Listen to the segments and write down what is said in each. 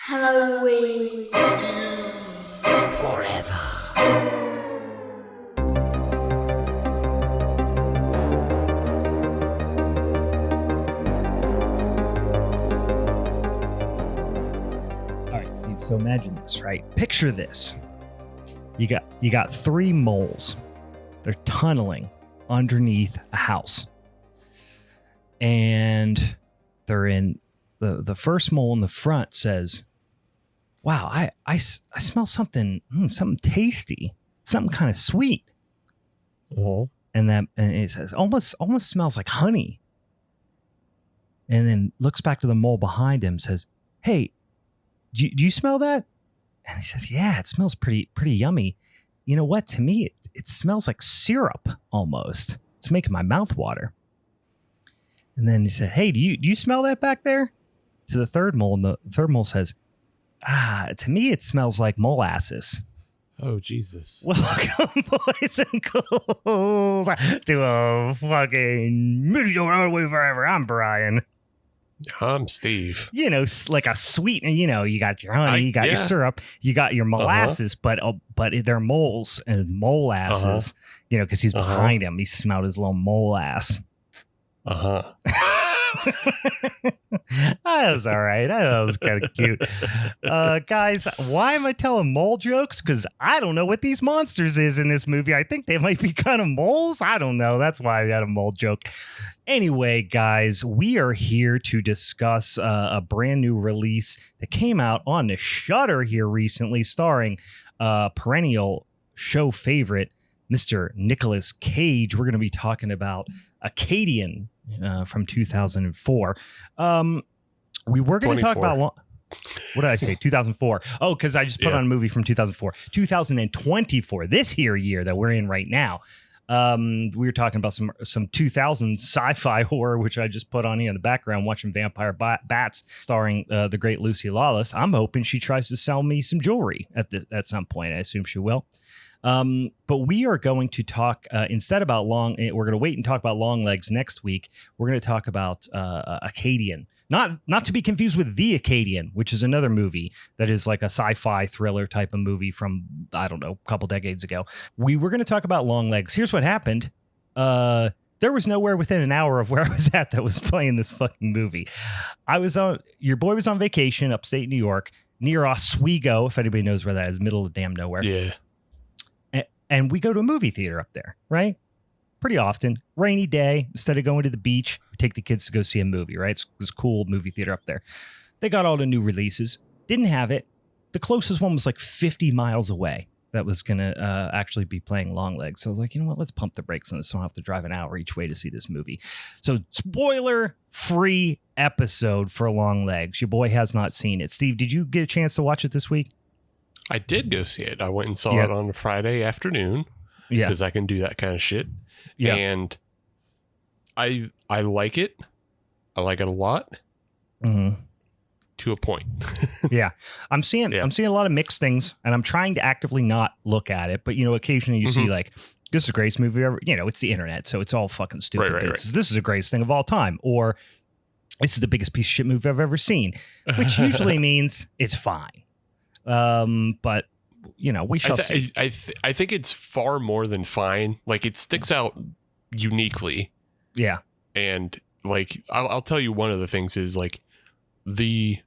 Halloween Forever. All right, Steve, so imagine this, right? Picture this. You got three moles. They're tunneling underneath a house. And they're in the first mole in the front says, "Wow, I smell something tasty, something kind of sweet." Uh-huh. And it says almost smells like honey. And then looks back to the mole behind him, says, "Hey, do you smell that?" And he says, "Yeah, it smells pretty yummy. You know what? To me, it smells like syrup almost. It's making my mouth water." And then he said, "Hey, do you smell that back there?" To the third mole, and the third mole says, "To me, it smells like molasses." Oh, Jesus. Welcome, boys and girls, to a fucking Minisode Away Forever. I'm Brian. I'm Steve. You know, like a sweet, you got your honey, you got your syrup, you got your molasses, but they're moles and molasses, because he's behind him. He smelled his little mole ass. That was all right. That was kind of cute. Guys, why am I telling mole jokes? Because I don't know what these monsters is in this movie. I think they might be kind of moles. I don't know. That's why I had a mole joke. Anyway, guys, we are here to discuss a brand new release that came out on the Shudder here recently, starring perennial show favorite, Mr. Nicolas Cage. We're going to be talking about Arcadian from 2004. We were going to talk about what did I say? 2004. Oh, because I just put on a movie from 2004. 2024, this here year that we're in right now. We were talking about some 2000s sci-fi horror, which I just put on here in the background, watching Vampire Bats, starring the great Lucy Lawless. I'm hoping she tries to sell me some jewelry at some point. I assume she will. But we are going to talk instead about we're going to wait and talk about Longlegs next week. We're going to talk about Arcadian, not to be confused with The Arcadian, which is another movie that is like a sci-fi thriller type of movie from, I don't know, a couple decades ago. We were going to talk about Longlegs. Here's what happened. There was nowhere within an hour of where I was at that was playing this fucking movie. Your boy was on vacation upstate New York near Oswego, if anybody knows where that is, middle of damn nowhere. Yeah. And we go to a movie theater up there, right? Pretty often. Rainy day, instead of going to the beach, we take the kids to go see a movie, right? It's this cool movie theater up there. They got all the new releases. Didn't have it. The closest one was like 50 miles away that was going to actually be playing Longlegs. So I was like, you know what? Let's pump the brakes on this so I don't have to drive an hour each way to see this movie. So spoiler-free episode for Longlegs. Your boy has not seen it. Steve, did you get a chance to watch it this week? I did go see it. I went and saw it on a Friday afternoon. Yeah. Because I can do that kind of shit. Yeah. And I like it. I like it a lot. Mm-hmm. To a point. Yeah. I'm seeing a lot of mixed things, and I'm trying to actively not look at it. But, occasionally you see like, this is the greatest movie ever. It's the internet, so it's all fucking stupid. Right. This is the greatest thing of all time. Or this is the biggest piece of shit movie I've ever seen, which usually means it's fine. But we shall see. I think it's far more than fine. Like, it sticks out uniquely. Yeah. And like, I'll tell you, one of the things is like the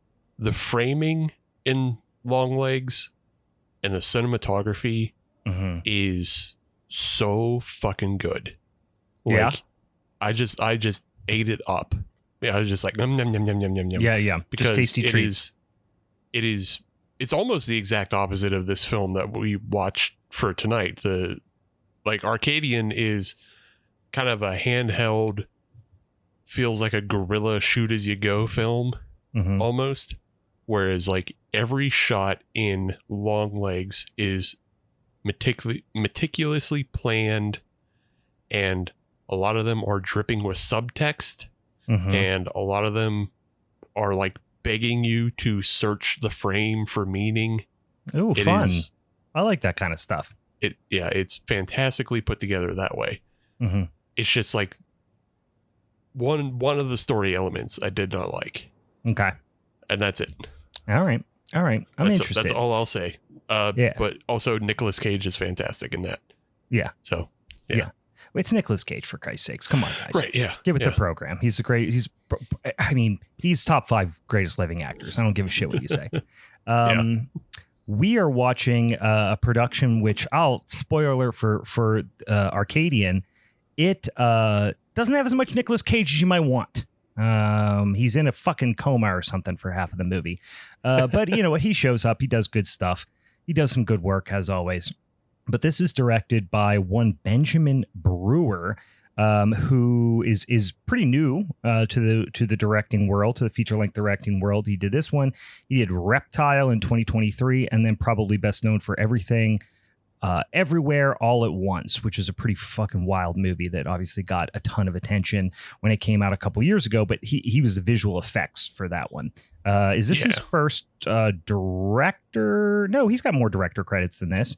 framing in Longlegs and the cinematography is so fucking good. Like, I just ate it up. Yeah. I was just like, yum, yum, yum, yum, yum, yum, yum. Yeah. Because just tasty treats. It's almost the exact opposite of this film that we watched for tonight. Arcadian is kind of a handheld, feels like a guerrilla shoot as you go film almost. Whereas like every shot in Longlegs is meticulously planned, and a lot of them are dripping with subtext, and a lot of them are like begging you to search the frame for meaning. Oh, fun. I like that kind of stuff. It's fantastically put together that way. It's just like one of the story elements I did not like. Okay. And that's it. All right. All right. I'm interested. That's all I'll say. Yeah. But also Nicolas Cage is fantastic in that. Yeah. So, yeah. It's Nicolas Cage, for Christ's sakes. Come on, guys. Right, yeah. Give it the program. He's top 5 greatest living actors. I don't give a shit what you say. We are watching a production which spoiler alert for Arcadian. It doesn't have as much Nicolas Cage as you might want. He's in a fucking coma or something for half of the movie. But you know what? He shows up. He does good stuff. He does some good work, as always. But this is directed by one Benjamin Brewer, who is pretty new to the directing world, to the feature-length directing world. He did this one. He did Reptile in 2023, and then probably best known for Everything, Everywhere, All at Once, which is a pretty fucking wild movie that obviously got a ton of attention when it came out a couple years ago. But he was the visual effects for that one. Is this his first director? No, he's got more director credits than this.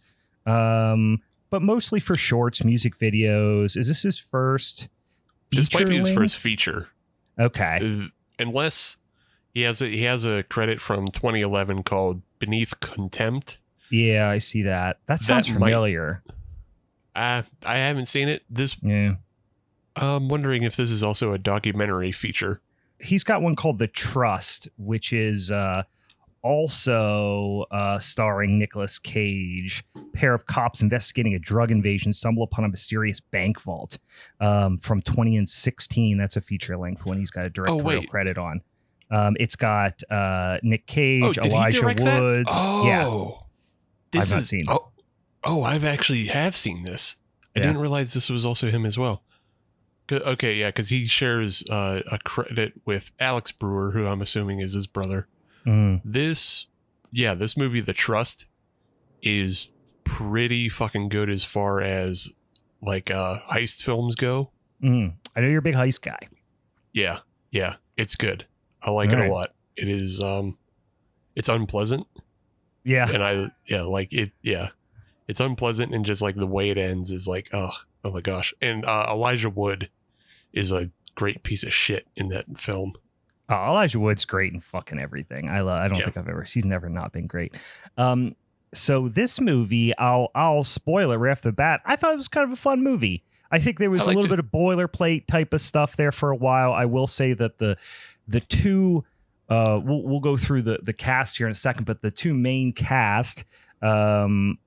But mostly for shorts, music videos. Is this his first feature? This might be his first feature. Okay. Unless he has a credit from 2011 called Beneath Contempt. Yeah, I see that. That sounds familiar. I haven't seen it. I'm wondering if this is also a documentary feature. He's got one called The Trust, which is also starring Nicolas Cage. A pair of cops investigating a drug invasion stumble upon a mysterious bank vault from 2016. That's a feature length one he's got a directorial credit on. It's got Nick Cage, Elijah Woods. I've not seen it. I've actually seen this. I didn't realize this was also him as well. Okay, yeah, because he shares a credit with Alex Brewer, who I'm assuming is his brother. This movie, The Trust, is pretty fucking good as far as like heist films go. I know you're a big heist guy. Yeah, it's good. I like it a lot. It is it's unpleasant. Yeah. And it's unpleasant, and just like the way it ends is like, oh my gosh. And Elijah Wood is a great piece of shit in that film. Elijah Wood's great in fucking everything. I don't think he's never not been great. So this movie, I'll spoil it right off the bat. I thought it was kind of a fun movie. I think there was a little bit of boilerplate type of stuff there for a while. I will say that the two, we'll go through the cast here in a second, but the two main cast, in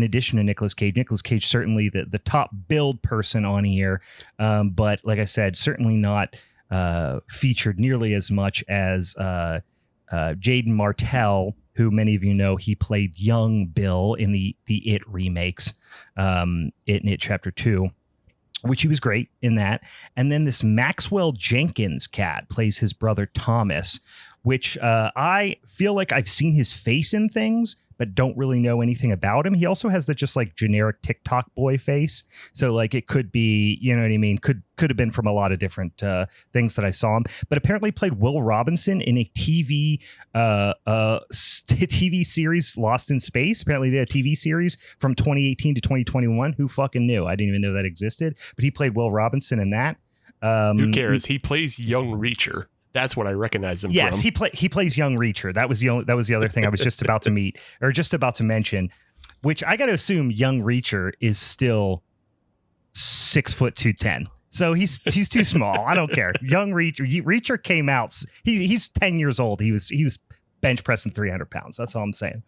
addition to Nicolas Cage certainly the top billed person on here. But like I said, certainly not featured nearly as much as Jaden Martell, who many of you know, he played young Bill in the It remakes, It Chapter 2, which he was great in that. And then this Maxwell Jenkins cat plays his brother Thomas, which I feel like I've seen his face in things, but don't really know anything about him. He also has the just like generic TikTok boy face. So like it could be, you know what I mean? Could have been from a lot of different things that I saw him, but apparently played Will Robinson in a TV series, Lost in Space. Apparently did a TV series from 2018 to 2021. Who fucking knew? I didn't even know that existed, but he played Will Robinson in that. Who cares? He plays young Reacher. That's what I recognize him from. Yes, he plays young Reacher. That was the other thing I was just about to mention, which I got to assume young Reacher is still 6 foot 210. So he's too small. I don't care. Young Reacher came out. He's 10 years old. He was bench pressing 300 pounds. That's all I'm saying.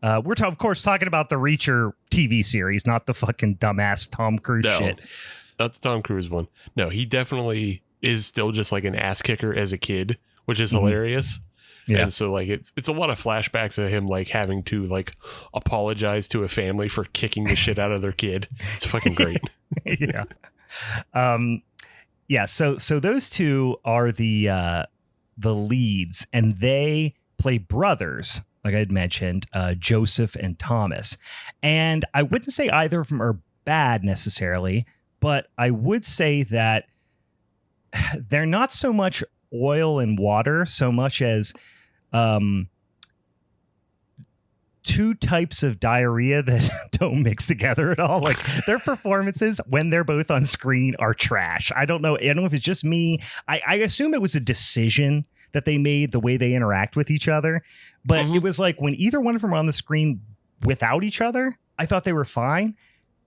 We're of course talking about the Reacher TV series, not the fucking dumbass Tom Cruise shit. Not the Tom Cruise one. No, he definitely is still just like an ass kicker as a kid, which is hilarious. Yeah. And so like it's a lot of flashbacks of him like having to like apologize to a family for kicking the shit out of their kid. It's fucking great. So those two are the leads, and they play brothers, like I had mentioned, Joseph and Thomas. And I wouldn't say either of them are bad necessarily, but I would say that they're not so much oil and water so much as two types of diarrhea that don't mix together at all. Like their performances when they're both on screen are trash. I don't know if it's just me. I assume it was a decision that they made, the way they interact with each other. But it was like when either one of them were on the screen without each other, I thought they were fine.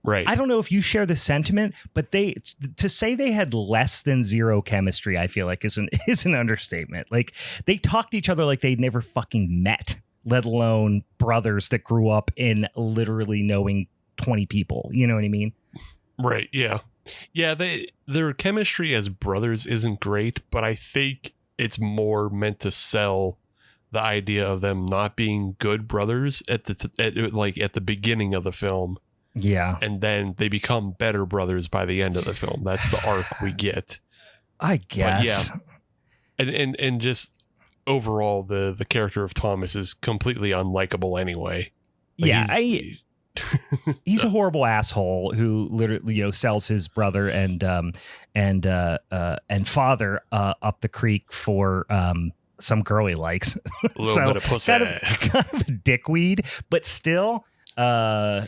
Right. I don't know if you share the sentiment, but to say they had less than zero chemistry, I feel like is an understatement. Like they talked to each other like they'd never fucking met, let alone brothers that grew up in literally knowing 20 people. You know what I mean? Right. Yeah. Yeah. Their chemistry as brothers isn't great, but I think it's more meant to sell the idea of them not being good brothers at the beginning of the film. Yeah. And then they become better brothers by the end of the film. That's the arc we get. I guess. But yeah. And just overall, the character of Thomas is completely unlikable anyway. Like he's a horrible asshole who literally, sells his brother and father up the creek for some girl he likes. A little bit of pussy. Kind of a dickweed, but still, I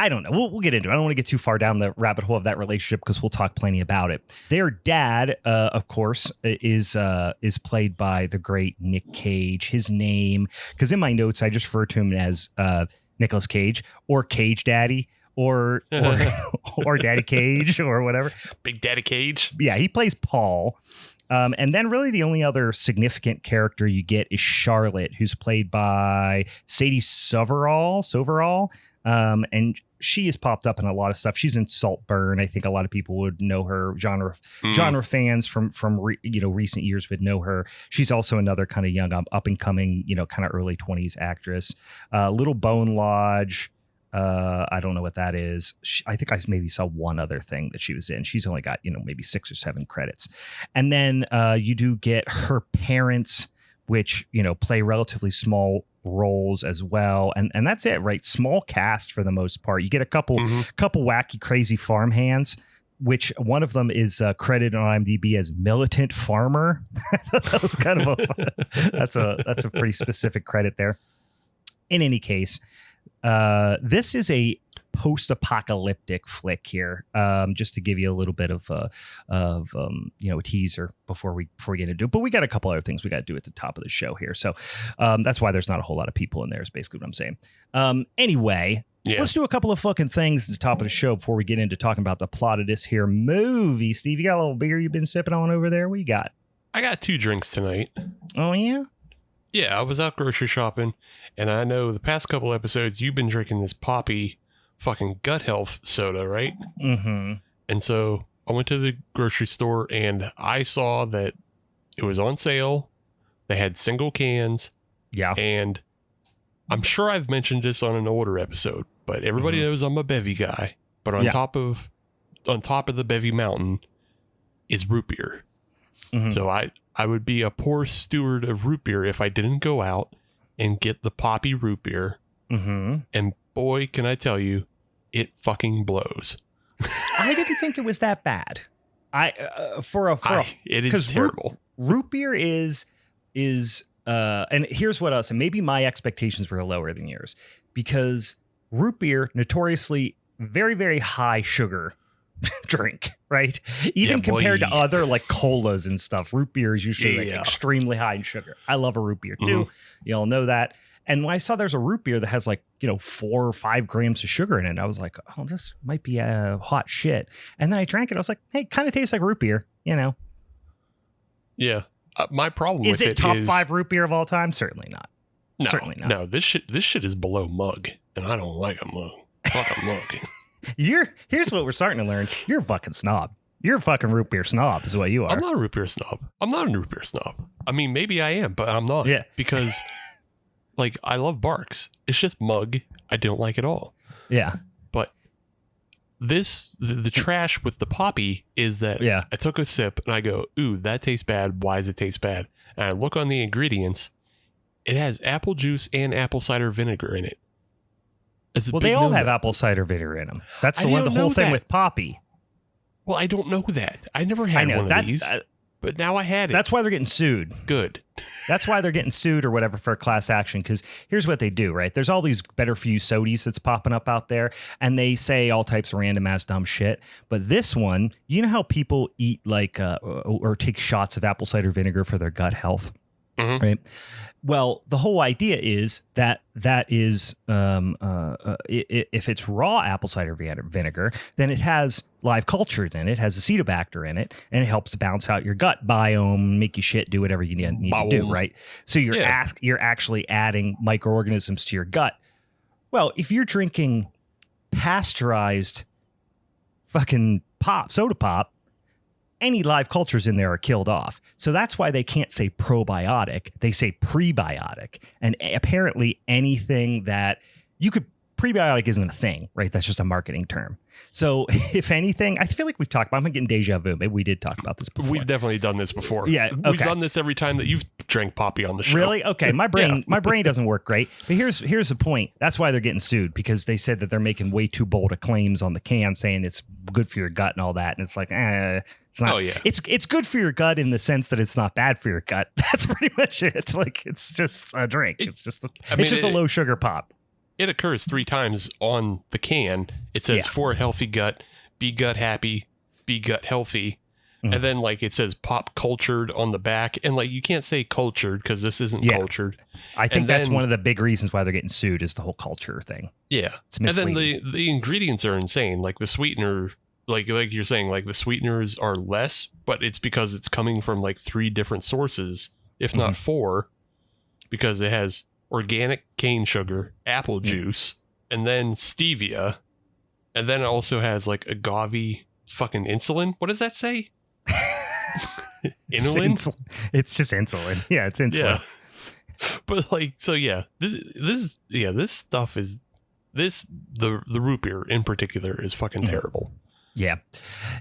don't know. We'll get into it. I don't want to get too far down the rabbit hole of that relationship because we'll talk plenty about it. Their dad, of course, is played by the great Nick Cage. His name, because in my notes I just refer to him as Nicolas Cage or Cage Daddy or Daddy Cage or whatever. Big Daddy Cage. Yeah, he plays Paul. And then really the only other significant character you get is Charlotte, who's played by Sadie Soverall. And she has popped up in a lot of stuff. She's in Saltburn. I think a lot of people would know her. Genre fans from recent years would know her. She's also another kind of young up and coming, kind of early 20s actress. Little Bone Lodge. I don't know what that is. I think I maybe saw one other thing that she was in. She's only got, maybe 6 or 7 credits. And then you do get her parents, which, play relatively small roles as well. And that's it, right? Small cast for the most part. You get a couple wacky, crazy farmhands, which one of them is credited on IMDb as militant farmer. That was kind of that's a pretty specific credit there. In any case, this is a post-apocalyptic flick here, just to give you a little bit of a teaser before we get into it. But we got a couple other things we got to do at the top of the show here, so that's why there's not a whole lot of people in there. Is basically what I'm saying. Anyway, let's do a couple of fucking things at the top of the show before we get into talking about the plot of this here movie. Steve, you got a little beer you've been sipping on over there? What you got? I got 2 drinks tonight. Oh yeah. Yeah, I was out grocery shopping, and I know the past couple episodes you've been drinking this Poppy fucking gut health soda, right? Mm-hmm. And so I went to the grocery store and I saw that it was on sale. They had single cans. Yeah. And I'm sure I've mentioned this on an older episode, but everybody knows I'm a bevy guy. But on top of the bevy mountain is root beer. Mm-hmm. So I would be a poor steward of root beer if I didn't go out and get the Poppy root beer. Mm-hmm. And boy, can I tell you, it fucking blows. I didn't think it was that bad. It is terrible. Root beer is and here's what else, and maybe my expectations were lower than yours, because root beer notoriously very, very high sugar drink, right? Even compared to other like colas and stuff, root beer is usually extremely high in sugar. I love a root beer too. You all know that. And when I saw there's a root beer that has 4 or 5 grams of sugar in it, I was like, oh, this might be a hot shit. And then I drank it. I was like, hey, it kind of tastes like root beer, Yeah. My problem with it is... Is it top 5 root beer of all time? Certainly not. No, certainly not. No, this shit is below mug, and I don't like a mug. Fuck a mug. Here's what we're starting to learn. You're a fucking snob. You're a fucking root beer snob is what you are. I'm not a root beer snob. I mean, maybe I am, but I'm not. Yeah. Because... I love Barks. It's just mug. I don't like it all. Yeah. But the trash with the Poppy is that I took a sip and I go, ooh, that tastes bad. Why does it taste bad? And I look on the ingredients. It has apple juice and apple cider vinegar in it. Well, they all have apple cider vinegar in them. That's the whole thing with Poppy. Well, I don't know that. I never had one of these. But now I had it. That's why they're getting sued. Good. That's why they're getting sued or whatever for a class action. Because here's what they do, right? There's all these better for you sodies that's popping up out there, and they say all types of random ass dumb shit. But this one, you know how people eat like or take shots of apple cider vinegar for their gut health, right? Well, the whole idea is that is if it's raw apple cider vinegar, then it has live cultures in it, it has acetobacter in it, and it helps to balance out your gut biome, make you shit, do whatever you need to do, right? So you're actually adding microorganisms to your gut. Well, if you're drinking pasteurized fucking soda pop, any live cultures in there are killed off. So that's why they can't say probiotic. They say prebiotic. And apparently anything that you could, prebiotic isn't a thing, right? That's just a marketing term. So if anything, I feel like we've talked about, I'm getting deja vu. Maybe we did talk about this before. We've definitely done this before. Yeah. Okay. We've done this every time that you've drank Poppy on the show. Really? Okay. My brain doesn't work great. But here's the point. That's why they're getting sued, because they said that they're making way too bold of claims on the can saying it's good for your gut and all that. And it's like, it's not. Oh, yeah. It's good for your gut in the sense that it's not bad for your gut. That's pretty much it. Like, it's just a drink. It's just a low sugar pop. It occurs 3 times on the can. It says for a healthy gut, be gut happy, be gut healthy. And then like it says pop cultured on the back. And like you can't say cultured because this isn't cultured. I think that's one of the big reasons why they're getting sued is the whole culture thing. Yeah. It's misleading. And then the ingredients are insane. Like the sweetener, like you're saying, like the sweeteners are less, but it's because it's coming from like 3 different sources, if not 4, because it has organic cane sugar, apple juice, and then stevia, and then it also has like agave fucking insulin. What does that say? Inulin? It's just insulin. Yeah, it's insulin. Yeah. But like, so yeah, this stuff is the root beer in particular is fucking terrible. Yeah.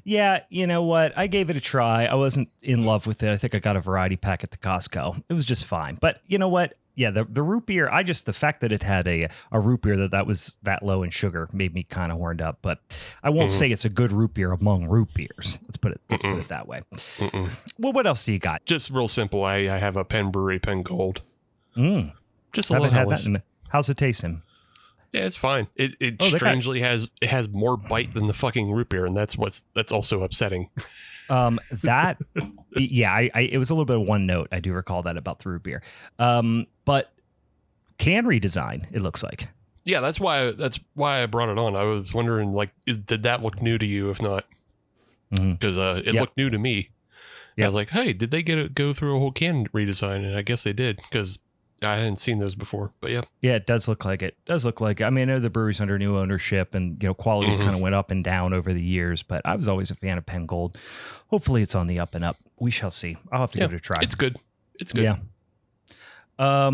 Yeah, you know what? I gave it a try. I wasn't in love with it. I think I got a variety pack at the Costco. It was just fine. But you know what? Yeah, the root beer, the fact that it had a root beer that was that low in sugar made me kind of horned up. But I won't say it's a good root beer among root beers. Let's put it that way. Well, what else do you got? Just real simple. I have a Penn Brewery Penn Gold. Just a little. How's it tasting? Yeah, it's fine. It strangely has more bite than the fucking root beer, and that's also upsetting. It was a little bit of one note. I do recall that about the root beer. But can redesign, it looks like. Yeah, that's why I brought it on. I was wondering, like, did that look new to you? If not, because it looked new to me. Yeah. I was like, hey, did they go through a whole can redesign? And I guess they did, because I hadn't seen those before. But yeah, it does look like it. I mean, I know the brewery's under new ownership, and qualities kind of went up and down over the years. But I was always a fan of Penn Gold. Hopefully, it's on the up and up. We shall see. I'll have to give it a try. It's good. Yeah. Guess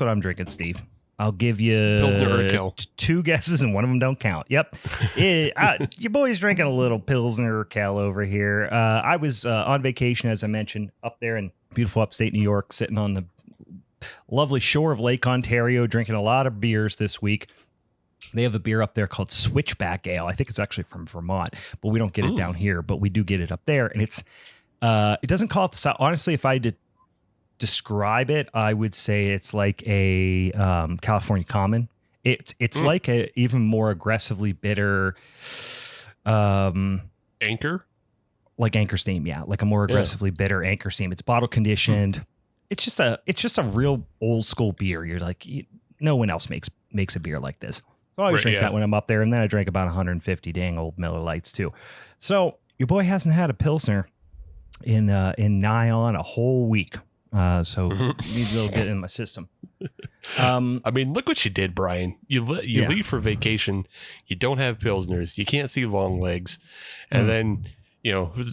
what I'm drinking, Steve? I'll give you Pilsner Urquell. 2 guesses, and one of them don't count. Yep. Your boy's drinking a little Pilsner Urquell over here. I was on vacation, as I mentioned, up there in beautiful upstate New York, sitting on the lovely shore of Lake Ontario, drinking a lot of beers this week. They have a beer up there called Switchback Ale. I think it's actually from Vermont, but we don't get it down here, but we do get it up there. And it's it doesn't call it the South. Honestly, if I did describe it, I would say it's like a California Common. It's like a even more aggressively bitter Anchor, like Anchor Steam, like a more aggressively bitter Anchor Steam. It's bottle conditioned. It's just a real old school beer. You're like, no one else makes a beer like this. So I always drink that when I'm up there, and then I drank about 150 dang old Miller Lights too. So your boy hasn't had a Pilsner in nigh on a whole week. So needs a little bit in my system. I mean, look what you did, Brian. You leave for vacation. You don't have Pilsners. You can't see Longlegs. And then,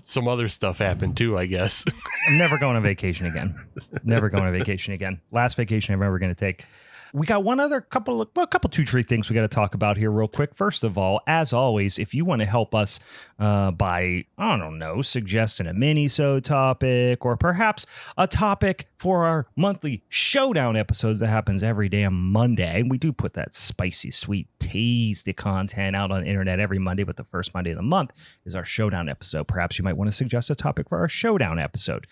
some other stuff happened too, I guess. I'm never going on vacation again. Last vacation I'm ever going to take. We got one other couple 2-3 things we got to talk about here real quick. First of all, as always, if you want to help us by, I don't know, suggesting a Minisode topic or perhaps a topic for our monthly showdown episodes that happens every damn Monday. We do put that spicy, sweet, tasty content out on the internet every Monday, but the first Monday of the month is our showdown episode. Perhaps you might want to suggest a topic for our showdown episode.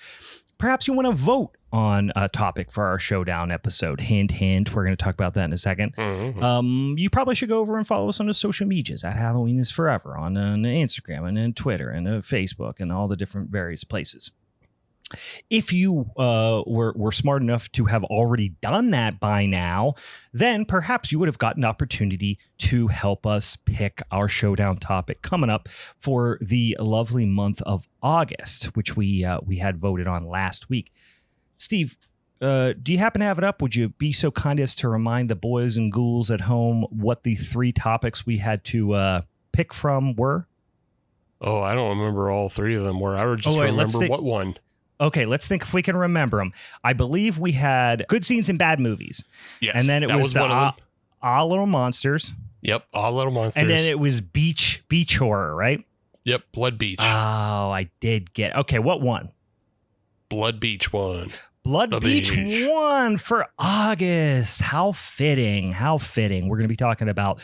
Perhaps you want to vote on a topic for our showdown episode. Hint, hint. We're going to talk about that in a second. Mm-hmm. You probably should go over and follow us on the social medias at Halloween is Forever on Instagram and on Twitter and Facebook and all the different various places. If you were smart enough to have already done that by now, then perhaps you would have gotten an opportunity to help us pick our showdown topic coming up for the lovely month of August, which we had voted on last week. Steve, do you happen to have it up? Would you be so kind as to remind the boys and ghouls at home what the 3 topics we had to pick from were? Oh, I don't remember all 3 of them were. I would just remember what one. Okay, let's think if we can remember them. I believe we had good scenes in bad movies. Yes, and then it was one of them. All Little Monsters. Yep, All Little Monsters. And then it was beach horror, right? Yep, Blood Beach. Oh, I did get. Okay, what one? Blood Beach won. Blood Beach won for August. How fitting. How fitting. We're going to be talking about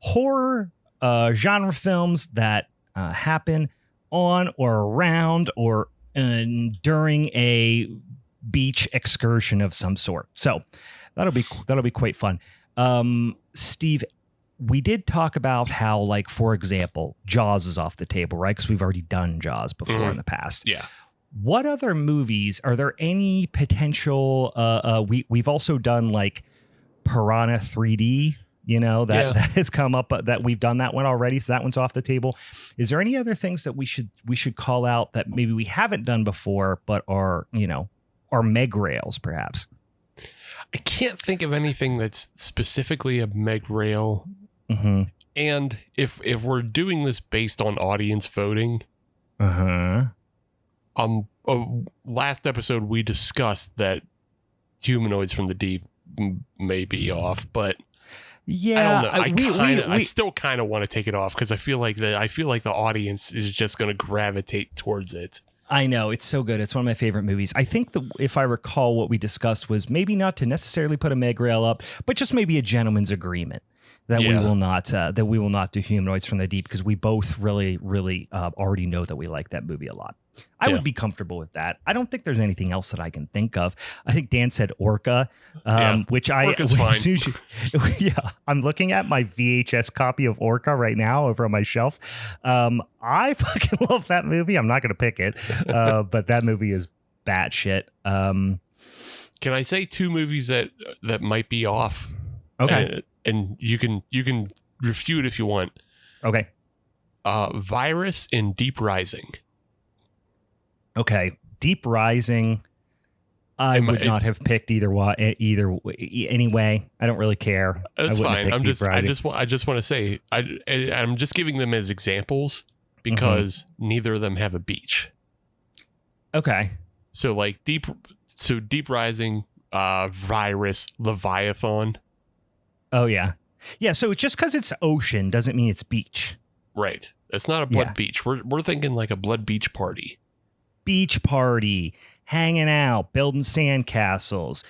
horror genre films that happen on or around or during a beach excursion of some sort. So that'll be quite fun. Steve, we did talk about how, like, for example, Jaws is off the table, right? Because we've already done Jaws before in the past. Yeah. What other movies are there any potential? We've also done like Piranha 3D. You know, that has come up, that we've done that one already. So that one's off the table. Is there any other things that we should call out that maybe we haven't done before, but are Meg rails, perhaps? I can't think of anything that's specifically a Meg rail. Mm-hmm. And if we're doing this based on audience voting, last episode we discussed that Humanoids from the Deep may be off, but yeah, I don't know. I still kind of want to take it off because I feel like the audience is just going to gravitate towards it. I know, it's so good. It's one of my favorite movies. I think if I recall, what we discussed was maybe not to necessarily put a Meg rail up, but just maybe a gentleman's agreement that we will not do Humanoids from the Deep, because we both really already know that we like that movie a lot. I would be comfortable with that. I don't think there's anything else that I can think of. I think Dan said Orca, which Orca's fine. I'm looking at my VHS copy of Orca right now over on my shelf. I fucking love that movie. I'm not going to pick it, but that movie is batshit. Can I say 2 movies that might be off? Okay. And you can refute if you want. Okay. Virus and Deep Rising. Okay. Deep Rising, I would not have picked either anyway. I don't really care. That's fine. I just want to say I'm just giving them as examples because neither of them have a beach. Okay. So like Deep Rising, Virus, Leviathan. Oh yeah. Yeah, so just because it's ocean doesn't mean it's beach. Right. It's not a blood beach. We're thinking like a blood beach party. Beach party, hanging out, building sandcastles.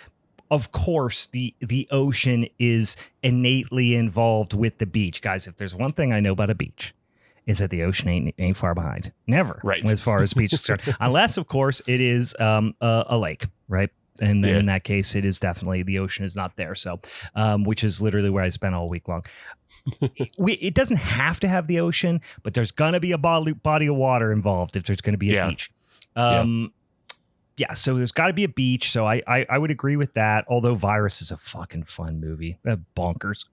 Of course, the ocean is innately involved with the beach. Guys, if there's one thing I know about a beach, is that the ocean ain't far behind. Never. Right. As far as beach is concerned. Unless, of course, it is a lake, right? And then in that case, it is definitely, the ocean is not there. So, which is literally where I spent all week long. It doesn't have to have the ocean, but there's going to be a body of water involved if there's going to be a beach. So there's got to be a beach. So I would agree with that. Although Virus is a fucking fun movie. Bonkers.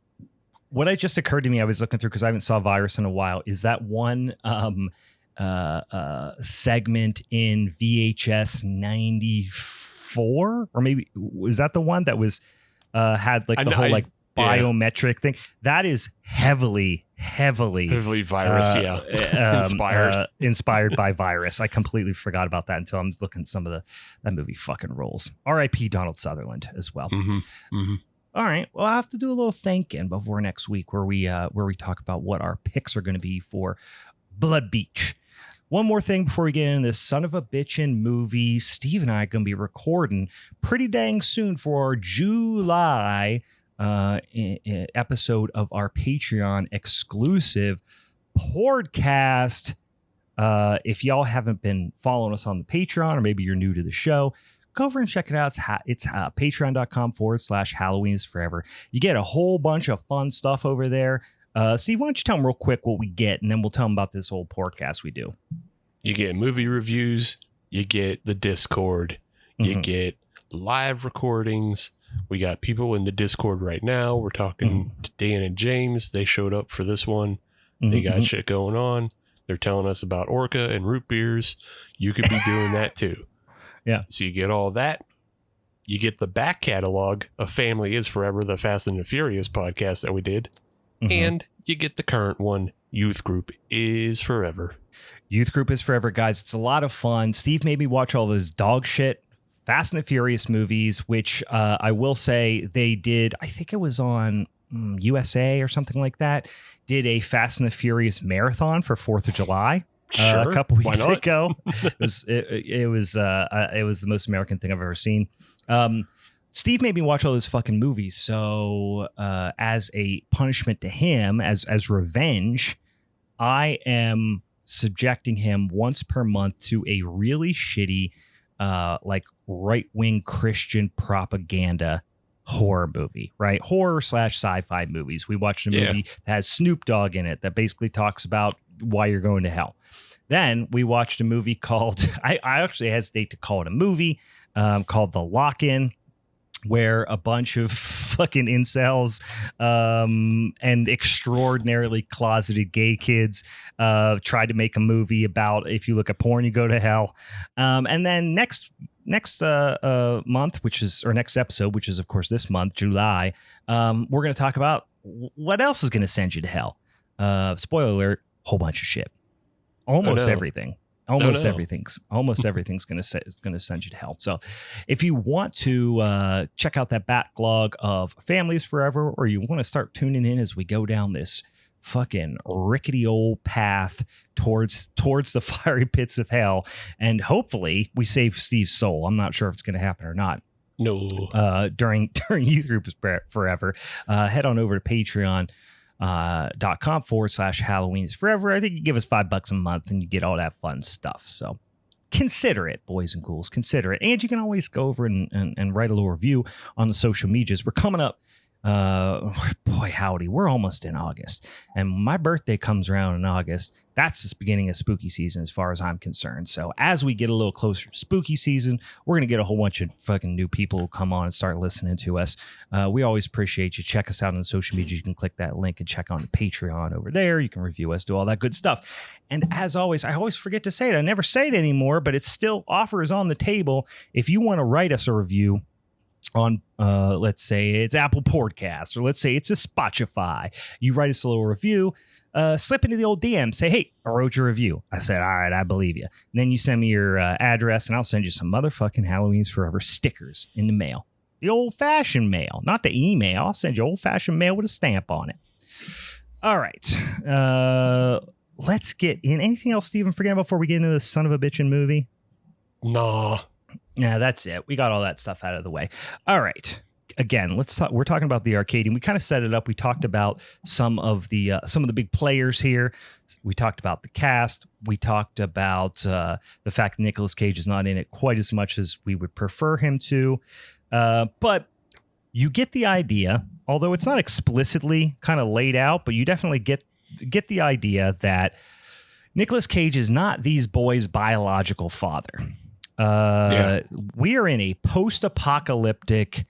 What just occurred to me, I was looking through because I haven't saw Virus in a while, is that one segment in VHS 94, or maybe was that the one that was had like the whole biometric thing? That is heavily Virus, inspired by Virus. I completely forgot about that until I was looking at some of that movie fucking rolls. R.I.P. Donald Sutherland as well. All right. Well, I have to do a little thinking before next week where we talk about what our picks are going to be for Blood Beach. One more thing before we get into this son of a bitchin' movie. Steve and I are going to be recording pretty dang soon for our July episode of our Patreon exclusive podcast. If y'all haven't been following us on the Patreon, or maybe you're new to the show, go over and check it out. It's patreon.com/Halloween is Forever. You get a whole bunch of fun stuff over there. Steve, why don't you tell them real quick what we get, and then we'll tell them about this whole podcast we do. You get movie reviews. You get the Discord. You get live recordings. We got people in the Discord right now. We're talking to Dan and James. They showed up for this one. They got shit going on. They're telling us about Orca and root beers. You could be doing that too. Yeah. So you get all that. You get the back catalog of Family is Forever, the Fast and the Furious podcast that we did. And you get the current one, Youth Group is Forever. Youth Group is Forever, guys. It's a lot of fun. Steve made me watch all those dog shit Fast and the Furious movies, which I will say they did. I think it was on USA or something like that. Did a Fast and the Furious marathon for 4th of July. Sure, a couple weeks ago. It was the most American thing I've ever seen. Steve made me watch all those fucking movies. So as a punishment to him, as revenge, I am subjecting him once per month to a really shitty, like right-wing Christian propaganda horror movie, right? Horror / sci-fi movies. We watched a movie that has Snoop Dogg in it that basically talks about why you're going to hell. Then we watched a movie called, I actually hesitate to call it a movie, called The Lock-In, where a bunch of fucking incels and extraordinarily closeted gay kids tried to make a movie about if you look at porn, you go to hell. And then next month, next episode, which is of course this month, July, we're going to talk about what else is going to send you to hell. Spoiler alert, whole bunch of shit. Everything. Everything's going to send you to hell. So if you want to check out that backlog of Families Forever, or you want to start tuning in as we go down this fucking rickety old path towards the fiery pits of hell, and hopefully we save Steve's soul. I'm not sure if it's going to happen or not. No. During Youth Group is Forever, head on over to patreon.com/Halloween is Forever. I think you give us $5 a month and you get all that fun stuff. So consider it, boys and ghouls. Consider it. And you can always go over and write a little review on the social medias. We're coming up. Boy, howdy, we're almost in August, and my birthday comes around in August. That's the beginning of spooky season as far as I'm concerned. So as we get a little closer to spooky season, we're going to get a whole bunch of fucking new people who come on and start listening to us. We always appreciate you. Check us out on the social media. You can click that link and check on the Patreon over there. You can review us, do all that good stuff. And as always, I always forget to say it. I never say it anymore, but it's still offers on the table. If you want to write us a review on let's say it's Apple Podcasts, or let's say it's a Spotify, you write us a little review, slip into the old DM, say, hey, I wrote your review. I said, all right, I believe you. And then you send me your address, and I'll send you some motherfucking Halloween's Forever stickers in the mail. The old-fashioned mail, not the email. I'll send you old-fashioned mail with a stamp on it. All right. Let's get in. Anything else, Stephen, forget about before we get into this son of a bitchin' movie? Nah. Yeah, that's it. We got all that stuff out of the way. All right. Again, let's talk. We're talking about the Arcadian. We kind of set it up. We talked about some of the big players here. We talked about the cast. We talked about the fact that Nicolas Cage is not in it quite as much as we would prefer him to. But you get the idea, although it's not explicitly kind of laid out, but you definitely get the idea that Nicolas Cage is not these boys' biological father. We are in a post-apocalyptic,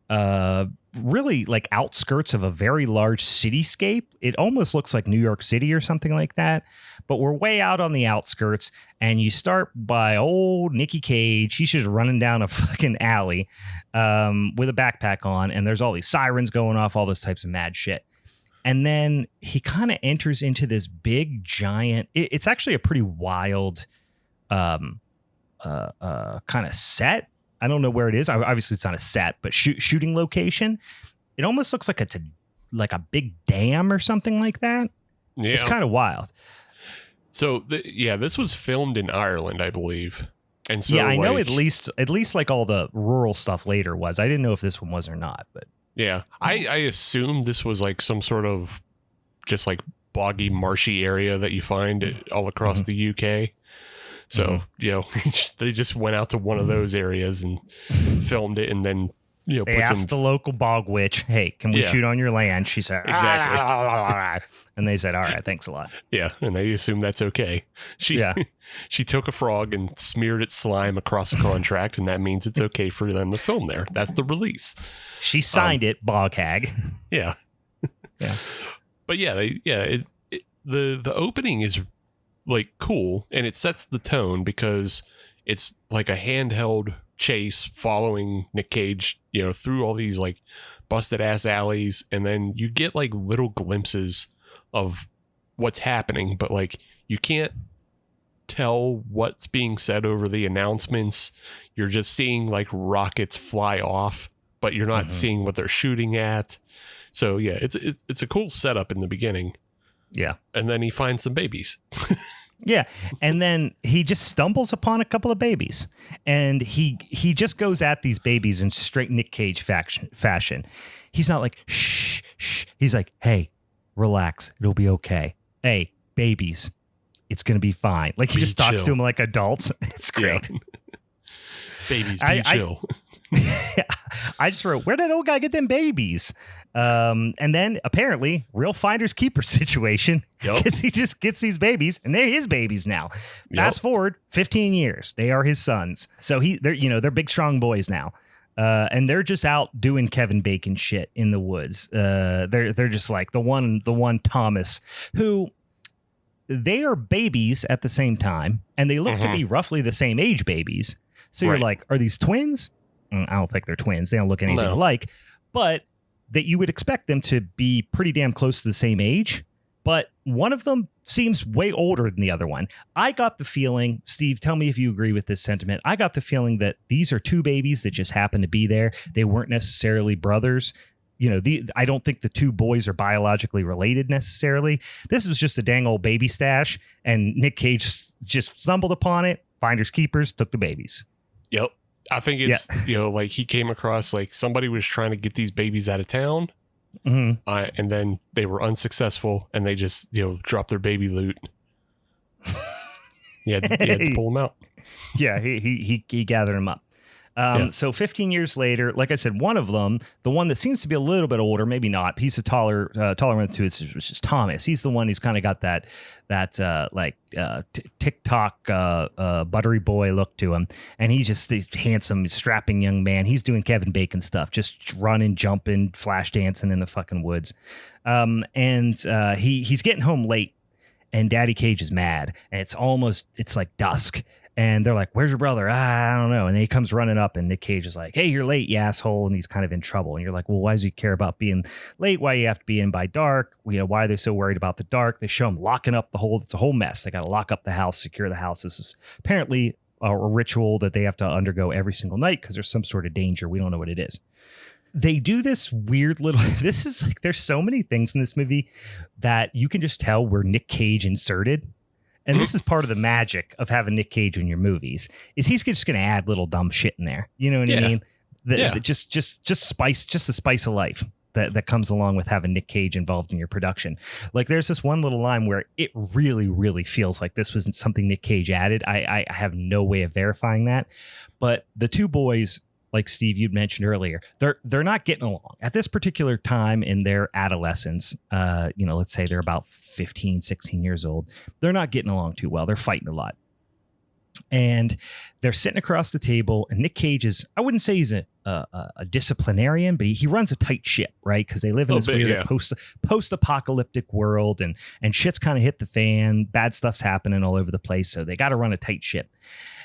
really like outskirts of a very large cityscape. It almost looks like New York City or something like that, but we're way out on the outskirts, and you start by old Nicky Cage. He's just running down a fucking alley with a backpack on, and there's all these sirens going off, all those types of mad shit. And then he kind of enters into this big giant, it's actually a pretty wild kind of set. I don't know where it is. Obviously, it's not a set, but shooting location. it almost looks like it's like a big dam or something like that. Yeah. It's kind of wild. So this was filmed in Ireland, I believe. And so I know at least like all the rural stuff later was. I didn't know if this one was or not, but yeah, I assumed this was like some sort of just like boggy, marshy area that you find all across the UK. So, they just went out to one of those areas and filmed it, and then, they asked the local bog witch, hey, can we shoot on your land? She said, exactly. And they said, all right, thanks a lot. Yeah, and they assumed that's okay. She took a frog and smeared its slime across a contract, and that means it's okay for them to film there. That's the release. She signed it, bog hag. Yeah. Yeah. But the opening is like cool, and it sets the tone because it's like a handheld chase following Nick Cage, through all these like busted ass alleys, and then you get like little glimpses of what's happening, but like you can't tell what's being said over the announcements. You're just seeing like rockets fly off, but you're not seeing what they're shooting at. So yeah, it's a cool setup in the beginning. Yeah. And then he finds some babies. Yeah. And then he just stumbles upon a couple of babies, and he just goes at these babies in straight Nick Cage fashion. He's not like, shh, shh. He's like, hey, relax. It'll be okay. Hey, babies, it's going to be fine. Like he just talks to them like adults. It's great. Yeah. Babies, be chill. I just wrote, where did old guy get them babies? And then apparently real finders keepers situation, because he just gets these babies and they're his babies now. Fast forward 15 years. They are his sons. So they're big, strong boys now. And they're just out doing Kevin Bacon shit in the woods. They're just like the one Thomas, who they are babies at the same time, and they look to be roughly the same age babies. So you're like, are these twins? I don't think they're twins. They don't look anything alike, but that you would expect them to be pretty damn close to the same age. But one of them seems way older than the other one. I got the feeling, Steve, tell me if you agree with this sentiment. I got the feeling that these are two babies that just happened to be there. They weren't necessarily brothers. I don't think the two boys are biologically related necessarily. This was just a dang old baby stash, and Nick Cage just stumbled upon it. Finders keepers, took the babies. Yep. I think it's, like he came across like somebody was trying to get these babies out of town. And then they were unsuccessful, and they just, dropped their baby loot. He had to pull them out. Yeah, he gathered them up. So 15 years later, like I said, one of them, the one that seems to be a little bit older, maybe not, he's a taller one too, it's just Thomas. He's the one who's kind of got that TikTok buttery boy look to him. And he's just this handsome, strapping young man. He's doing Kevin Bacon stuff, just running, jumping, flash dancing in the fucking woods. He's getting home late, and Daddy Cage is mad, and it's like dusk. And they're like, where's your brother? I don't know. And he comes running up, and Nick Cage is like, hey, you're late, you asshole. And he's kind of in trouble. And you're like, well, why does he care about being late? Why do you have to be in by dark? Why are they so worried about the dark? They show him locking up it's a whole mess. They got to lock up the house, secure the house. This is apparently a ritual that they have to undergo every single night because there's some sort of danger. We don't know what it is. They do this weird little, this is like, there's so many things in this movie that you can just tell where Nick Cage inserted. And this is part of the magic of having Nick Cage in your movies, is he's just going to add little dumb shit in there. You know what I mean? Just spice, just the spice of life that comes along with having Nick Cage involved in your production. Like there's this one little line where it really, really feels like this wasn't something Nick Cage added. I have no way of verifying that, but the two boys, like Steve, you'd mentioned earlier, they're not getting along at this particular time in their adolescence. Let's say they're about 15, 16 years old. They're not getting along too well. They're fighting a lot. And they're sitting across the table, and Nick Cage is, I wouldn't say he's a disciplinarian, but he runs a tight ship, right? Because they live in this weird post-apocalyptic world, and shit's kind of hit the fan. Bad stuff's happening all over the place, so they got to run a tight ship.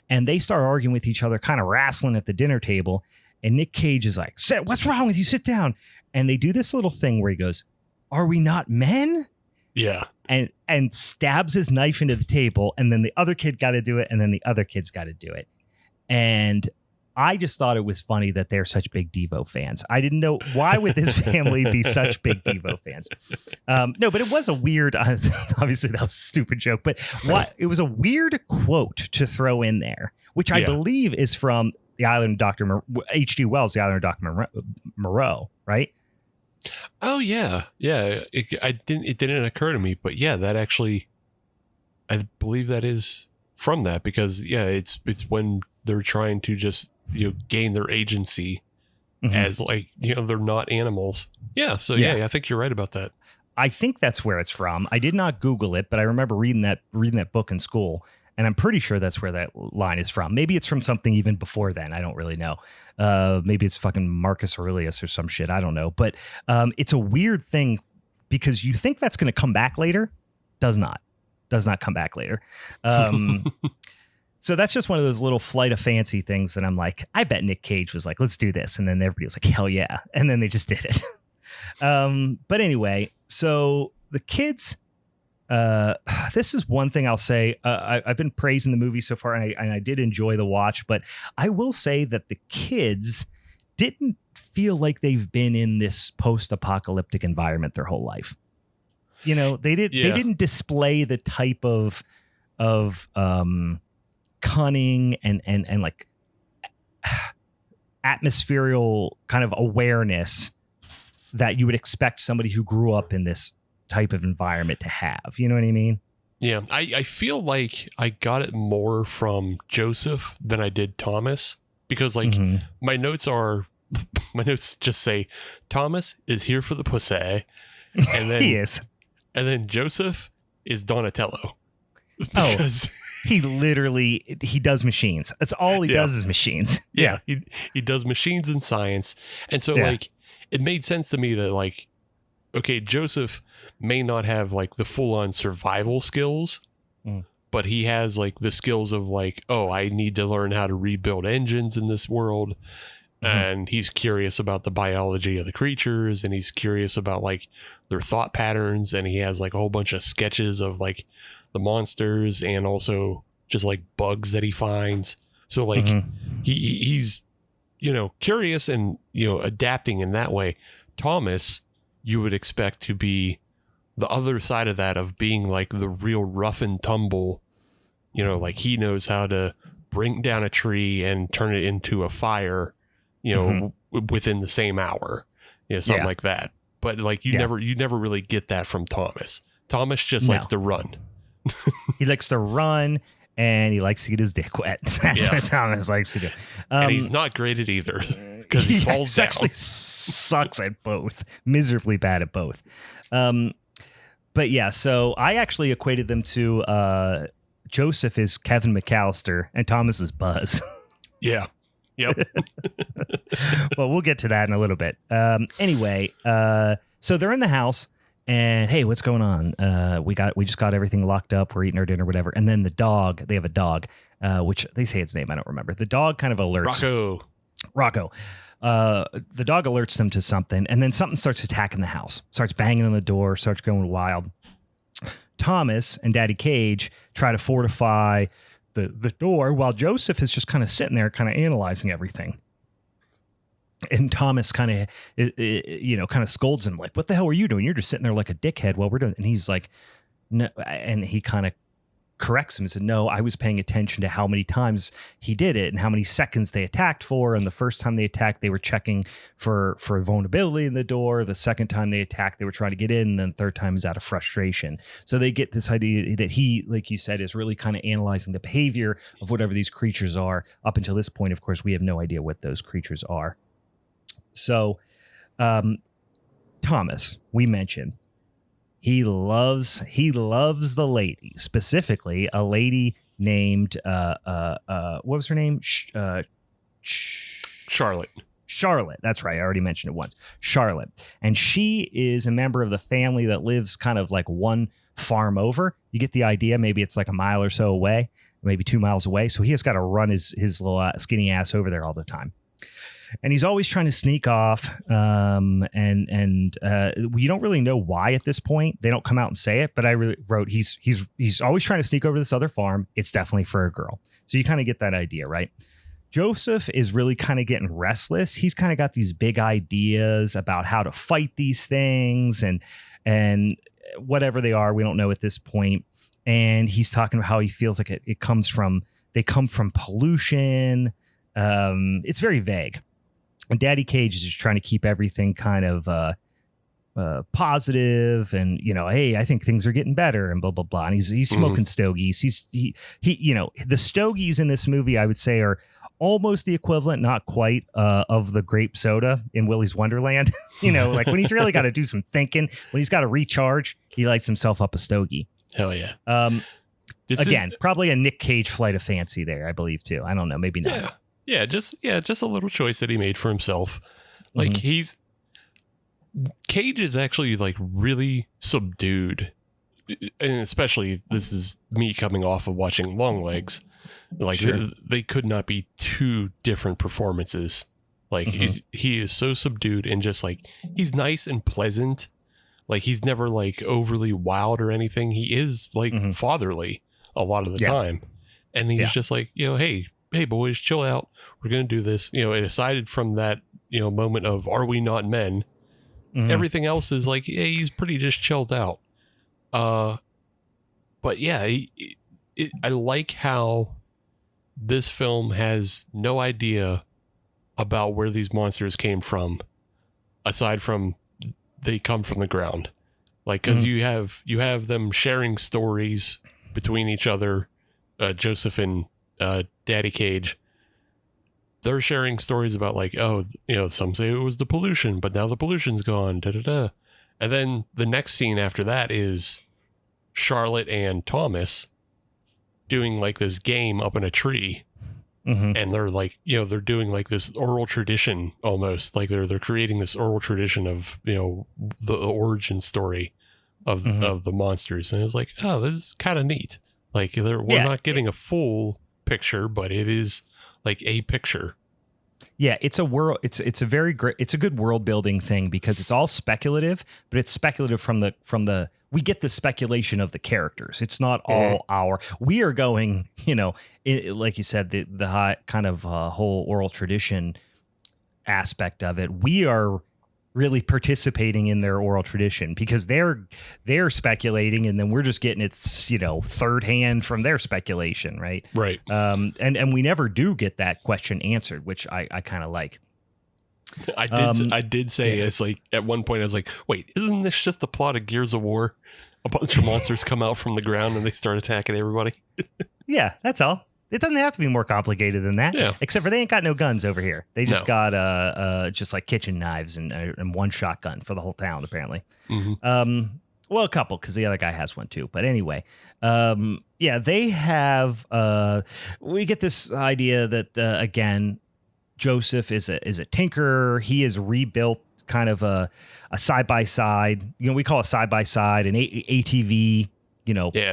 And they start arguing with each other, kind of wrestling at the dinner table. And Nick Cage is like, what's wrong with you? Sit down. And they do this little thing where he goes, are we not men? Yeah. And stabs his knife into the table. And then the other kid got to do it. And then the other kid's got to do it. And I just thought it was funny that they're such big Devo fans. I didn't know why would this family be such big Devo fans. No, but it was a weird. Obviously, that was a stupid joke, but it was a weird quote to throw in there, which I believe is from The Island of Dr. H.G. Wells, The Island of Dr. Moreau, right? Oh yeah. It didn't occur to me, but yeah, that actually, I believe that is from that, because it's when they're trying to just gain their agency as like they're not animals. Yeah. So I think you're right about that. I think that's where it's from. I did not Google it, but I remember reading that book in school, and I'm pretty sure that's where that line is from. Maybe it's from something even before then. I don't really know. Maybe it's fucking Marcus Aurelius or some shit. I don't know. But it's a weird thing because you think that's going to come back later. Does not come back later. So that's just one of those little flight of fancy things that I'm like, I bet Nick Cage was like, let's do this. And then everybody was like, hell yeah. And then they just did it. But anyway, so the kids, this is one thing I'll say. I've been praising the movie so far, and I did enjoy the watch, but I will say that the kids didn't feel like they've been in this post-apocalyptic environment their whole life. They didn't display the type of cunning and like atmospherical kind of awareness that you would expect somebody who grew up in this type of environment to have. You know what I mean? Yeah. I feel like I got it more from Joseph than I did Thomas, because like my notes just say Thomas is here for the pussy. And then he is. And then Joseph is Donatello. Because he does machines. That's all he does is machines. Yeah. He does machines and science. And so like it made sense to me that like, okay, Joseph may not have like the full on survival skills, but he has like the skills of like, oh, I need to learn how to rebuild engines in this world. And he's curious about the biology of the creatures, and he's curious about like their thought patterns. And he has like a whole bunch of sketches of like the monsters and also just like bugs that he finds. So like he's, curious and, adapting in that way. Thomas, you would expect to be the other side of that, of being like the real rough and tumble, like he knows how to bring down a tree and turn it into a fire, within the same hour, something like that. But like you never really get that from Thomas. Thomas just likes to run. He likes to run, and he likes to get his dick wet. That's what Thomas likes to do. And he's not great at either, because he falls down. Actually sucks at both. Miserably bad at both. But yeah, so I actually equated them to Joseph is Kevin McAllister and Thomas is Buzz. Yeah. Yep. Well, we'll get to that in a little bit. Anyway, so they're in the house. And hey, what's going on? We just got everything locked up. We're eating our dinner, whatever. And then they have a dog, which they say its name. I don't remember. The dog kind of alerts Rocco. The dog alerts them to something, and then something starts attacking the house, starts banging on the door, starts going wild. Thomas and Daddy Cage try to fortify the door, while Joseph is just kind of sitting there, kind of analyzing everything. And Thomas kind of scolds him, like, what the hell are you doing? You're just sitting there like a dickhead while we're doing. And he's like, no. And he kind of corrects him and said, no, I was paying attention to how many times he did it and how many seconds they attacked for. And the first time they attacked, they were checking for vulnerability in the door. The second time they attacked, they were trying to get in. And then the third time is out of frustration. So they get this idea that he, like you said, is really kind of analyzing the behavior of whatever these creatures are. Up until this point, of course, we have no idea what those creatures are. So, Thomas, we mentioned, he loves the lady, specifically a lady named, what was her name? Charlotte. Charlotte. That's right. I already mentioned it once. Charlotte. And she is a member of the family that lives kind of like one farm over. You get the idea. Maybe it's like a mile or so away, maybe 2 miles away. So he has got to run his little skinny ass over there all the time. And he's always trying to sneak off. And we don't really know why at this point. They don't come out and say it, but I really wrote he's always trying to sneak over to this other farm. It's definitely for a girl. So you kind of get that idea, right? Joseph is really kind of getting restless. He's kind of got these big ideas about how to fight these things and whatever they are, we don't know at this point. And he's talking about how he feels like they come from pollution. It's very vague. And Daddy Cage is just trying to keep everything kind of positive and, hey, I think things are getting better and blah, blah, blah. And he's smoking stogies. He the stogies in this movie, I would say, are almost the equivalent, not quite, of the grape soda in Willy's Wonderland. Like when he's really got to do some thinking, when he's got to recharge, he lights himself up a stogie. Hell yeah. Probably a Nick Cage flight of fancy there, I believe, too. I don't know. Maybe not. Yeah. Just a little choice that he made for himself. Like Cage is actually like really subdued. And especially this is me coming off of watching Longlegs. Like they could not be two different performances. Like he is so subdued and just like he's nice and pleasant. Like he's never like overly wild or anything. He is like fatherly a lot of the time. And he's just like, hey boys, chill out. We're going to do this. And aside from that, moment of are we not men? Everything else is like, he's pretty just chilled out. But yeah, I like how this film has no idea about where these monsters came from, aside from they come from the ground. Like, because you have them sharing stories between each other, Joseph and Daddy Cage. They're sharing stories about like, some say it was the pollution, but now the pollution's gone. Da da da. And then the next scene after that is Charlotte and Thomas doing like this game up in a tree. And they're like, they're doing like this oral tradition almost, like they're creating this oral tradition of, the origin story of the monsters. And it's like, oh, this is kind of neat. Like we're not getting a full picture, but it is like a picture. Yeah, it's a world. It's a very great. It's a good world building thing because it's all speculative, but it's speculative from the. We get the speculation of the characters. It's not all we are going. Like you said, the high kind of whole oral tradition aspect of it. We are really participating in their oral tradition because they're speculating and then we're just getting its third hand from their speculation, right? And we never do get that question answered, which I kind of like. I did say it's like at one point I was like, wait, isn't this just the plot of Gears of War? A bunch of monsters come out from the ground and they start attacking everybody. Yeah, that's all. It doesn't have to be more complicated than that. Yeah. Except for they ain't got no guns over here. They just got just like kitchen knives and one shotgun for the whole town, apparently. Well, a couple, because the other guy has one too. But anyway, they have. We get this idea that again, Joseph is a tinkerer. He has rebuilt kind of a side by side. We call a side by side an ATV.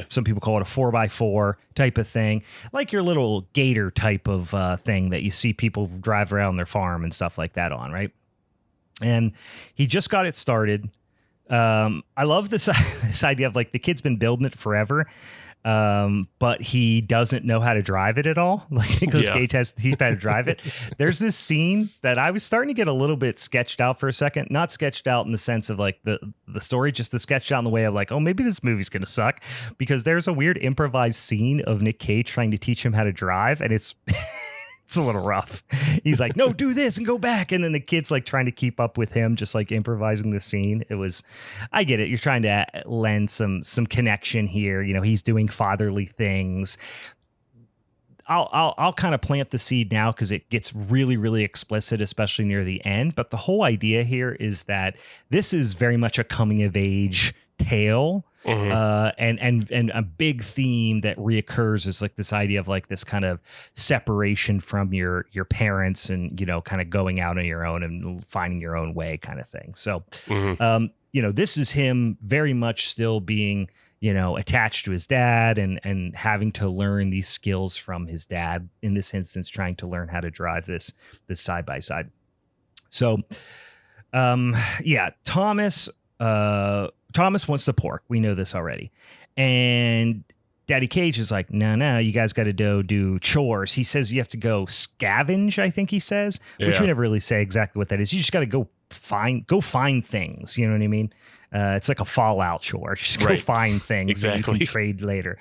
Some people call it a 4x4 type of thing, like your little gator type of thing that you see people drive around their farm and stuff like that on, right? And he just got it started. I love this idea of like the kid's been building it forever, but he doesn't know how to drive it at all. Like Nicolas Cage he's had to drive it. There's this scene that I was starting to get a little bit sketched out for a second, not sketched out in the sense of like the story, just the sketched out in the way of like, oh, maybe this movie's going to suck, because there's a weird improvised scene of Nick Cage trying to teach him how to drive. And it's a little rough. He's like, no, do this and go back. And then the kid's like trying to keep up with him, just like improvising the scene. I get it. You're trying to lend some connection here. He's doing fatherly things. I'll kind of plant the seed now because it gets really, really explicit, especially near the end. But the whole idea here is that this is very much a coming of age tale. And a big theme that reoccurs is like this idea of like this kind of separation from your parents and, kind of going out on your own and finding your own way kind of thing. So, this is him very much still being, attached to his dad and having to learn these skills from his dad, in this instance, trying to learn how to drive this side by side. So, Thomas wants the pork. We know this already. And Daddy Cage is like, no, you guys got to do chores. He says you have to go scavenge, I think he says, which we never really say exactly what that is. You just got to go find things. You know what I mean? It's like a Fallout chore. Just go find things that you can trade later.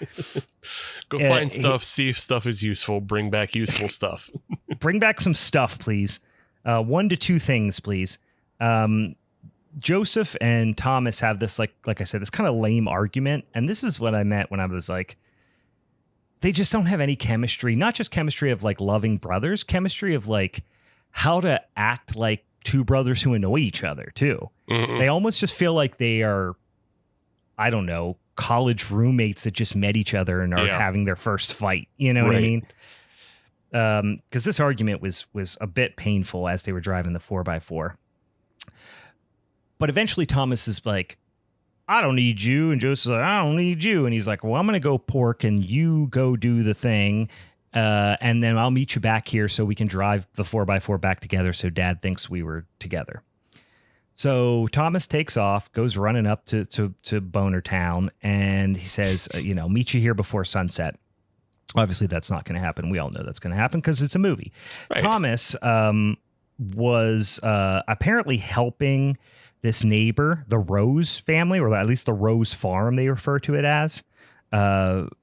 Go find stuff, see if stuff is useful, bring back useful stuff. Bring back some stuff, please. 1 to 2 things, please. Joseph and Thomas have this, like I said, this kind of lame argument. And this is what I meant when I was like, they just don't have any chemistry, not just chemistry of like loving brothers, chemistry of like how to act like two brothers who annoy each other too. Mm-hmm. They almost just feel like they are, I don't know, college roommates that just met each other and are having their first fight. You know what I mean? Because this argument was a bit painful as they were driving the 4x4. But eventually Thomas is like, I don't need you. And Joseph's like, I don't need you. And he's like, well, I'm going to go pork and you go do the thing. And then I'll meet you back here so we can drive the 4x4 back together so Dad thinks we were together. So Thomas takes off, goes running up to Boner Town, and he says, meet you here before sunset. Obviously, that's not going to happen. We all know that's going to happen because it's a movie. Right. Thomas was apparently helping this neighbor, the Rose family, or at least the Rose Farm, they refer to it as,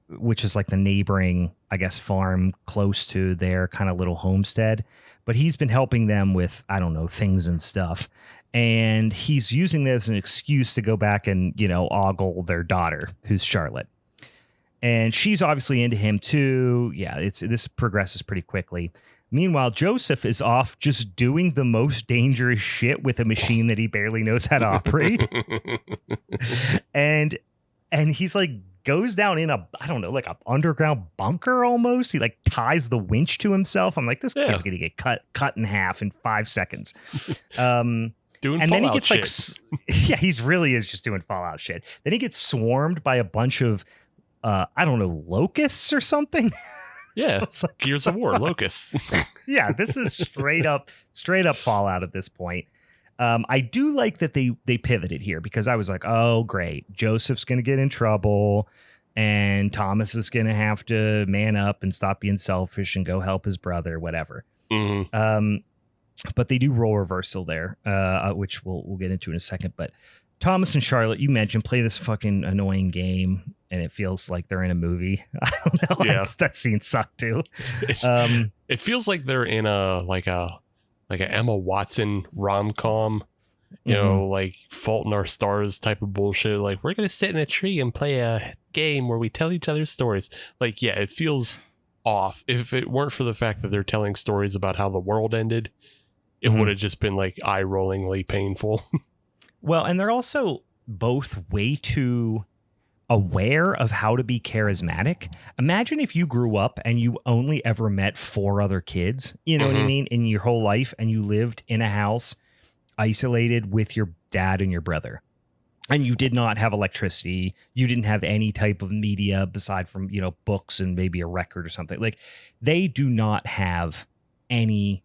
which is like the neighboring, I guess, farm close to their kind of little homestead. But he's been helping them with, I don't know, things and stuff. And he's using this as an excuse to go back and, ogle their daughter, who's Charlotte. And she's obviously into him too. Yeah, this progresses pretty quickly. Meanwhile, Joseph is off just doing the most dangerous shit with a machine that he barely knows how to operate. and he's like goes down in a, I don't know, like a underground bunker almost. He like ties the winch to himself. I'm like, this kid's gonna get cut in half in 5 seconds. Doing and Fallout then he gets shit. He really is just doing Fallout shit. Then he gets swarmed by a bunch of I don't know, locusts or something. Yeah, like, Gears of War, locusts. Yeah, this is straight up Fallout at this point. I do like that they pivoted here because I was like, oh, great. Joseph's going to get in trouble and Thomas is going to have to man up and stop being selfish and go help his brother, whatever. Mm-hmm. But they do role reversal there, which we'll get into in a second. But Thomas and Charlotte, you mentioned, play this fucking annoying game, and it feels like they're in a movie. I don't know. Yeah. That scene sucked too. It feels like they're in a Emma Watson rom-com, you know, like Fault in Our Stars type of bullshit. Like, we're gonna sit in a tree and play a game where we tell each other stories. Like, yeah, it feels off. If it weren't for the fact that they're telling stories about how the world ended, it would have just been like eye-rollingly painful. Well, and they're also both way too aware of how to be charismatic. Imagine if you grew up and you only ever met 4 other kids, you know what I mean, in your whole life, and you lived in a house isolated with your dad and your brother. And you did not have electricity. You didn't have any type of media beside from, books and maybe a record or something. Like, they do not have any.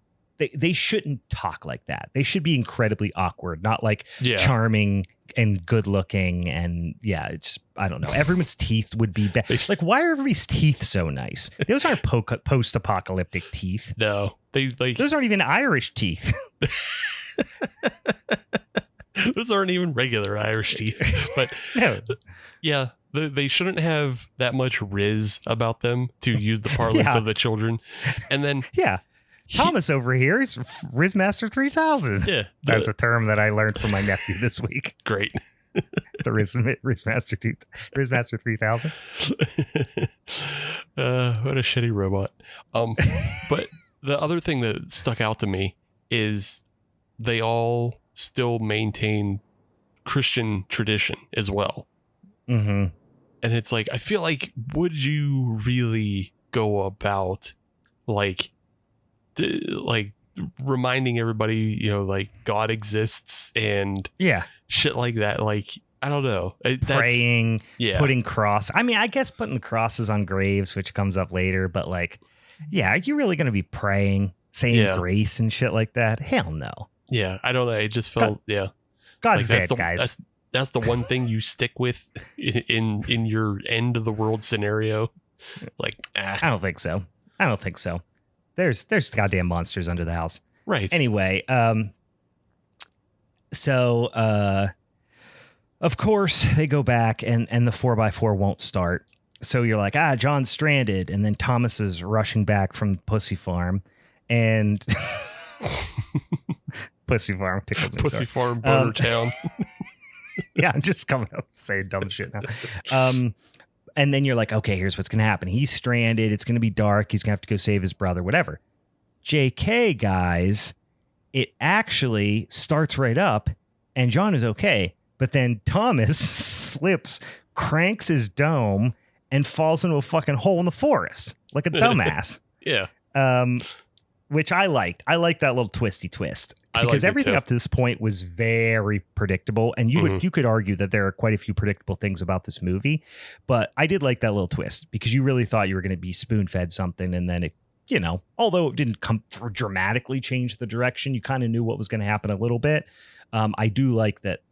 They shouldn't talk like that. They should be incredibly awkward, not like charming and good looking. And it's, I don't know. Everyone's teeth would be bad. Like, why are everybody's teeth so nice? Those aren't post-apocalyptic teeth. No, those aren't even Irish teeth. Those aren't even regular Irish teeth. But no. Yeah. They shouldn't have that much riz about them, to use the parlance of the children. And then Thomas over here is Rizmaster 3000. Yeah. That's a term that I learned from my nephew this week. Great. The Rizmaster 3000. What a shitty robot. But the other thing that stuck out to me is they all still maintain Christian tradition as well. Mm-hmm. And it's like, I feel like, would you really go about reminding everybody, like, God exists and shit like that? Like, I don't know. Praying, putting cross. I mean, I guess putting the crosses on graves, which comes up later, but like, are you really going to be praying, saying grace and shit like that? Hell no. Yeah, I don't know. It just felt, God's like, dead, guys. that's the one thing you stick with in your end of the world scenario. Like, I don't think so. There's goddamn monsters under the house. Right. Anyway, so of course they go back and the 4x4 won't start. So you're like, John's stranded. And then Thomas is rushing back from Pussy Farm and Pussy Farm, Burger Town. Yeah, I'm just coming up saying dumb shit now. And then you're like, okay, here's what's going to happen. He's stranded. It's going to be dark. He's going to have to go save his brother, whatever. JK, guys, it actually starts right up and John is okay. But then Thomas slips, cranks his dome, and falls into a fucking hole in the forest like a dumbass. Yeah. Which I liked. I liked that little twisty twist because everything up to this point was very predictable. And you could argue that there are quite a few predictable things about this movie, but I did like that little twist because you really thought you were going to be spoon fed something. And then it, although it didn't dramatically change the direction, you kind of knew what was going to happen a little bit. I do like that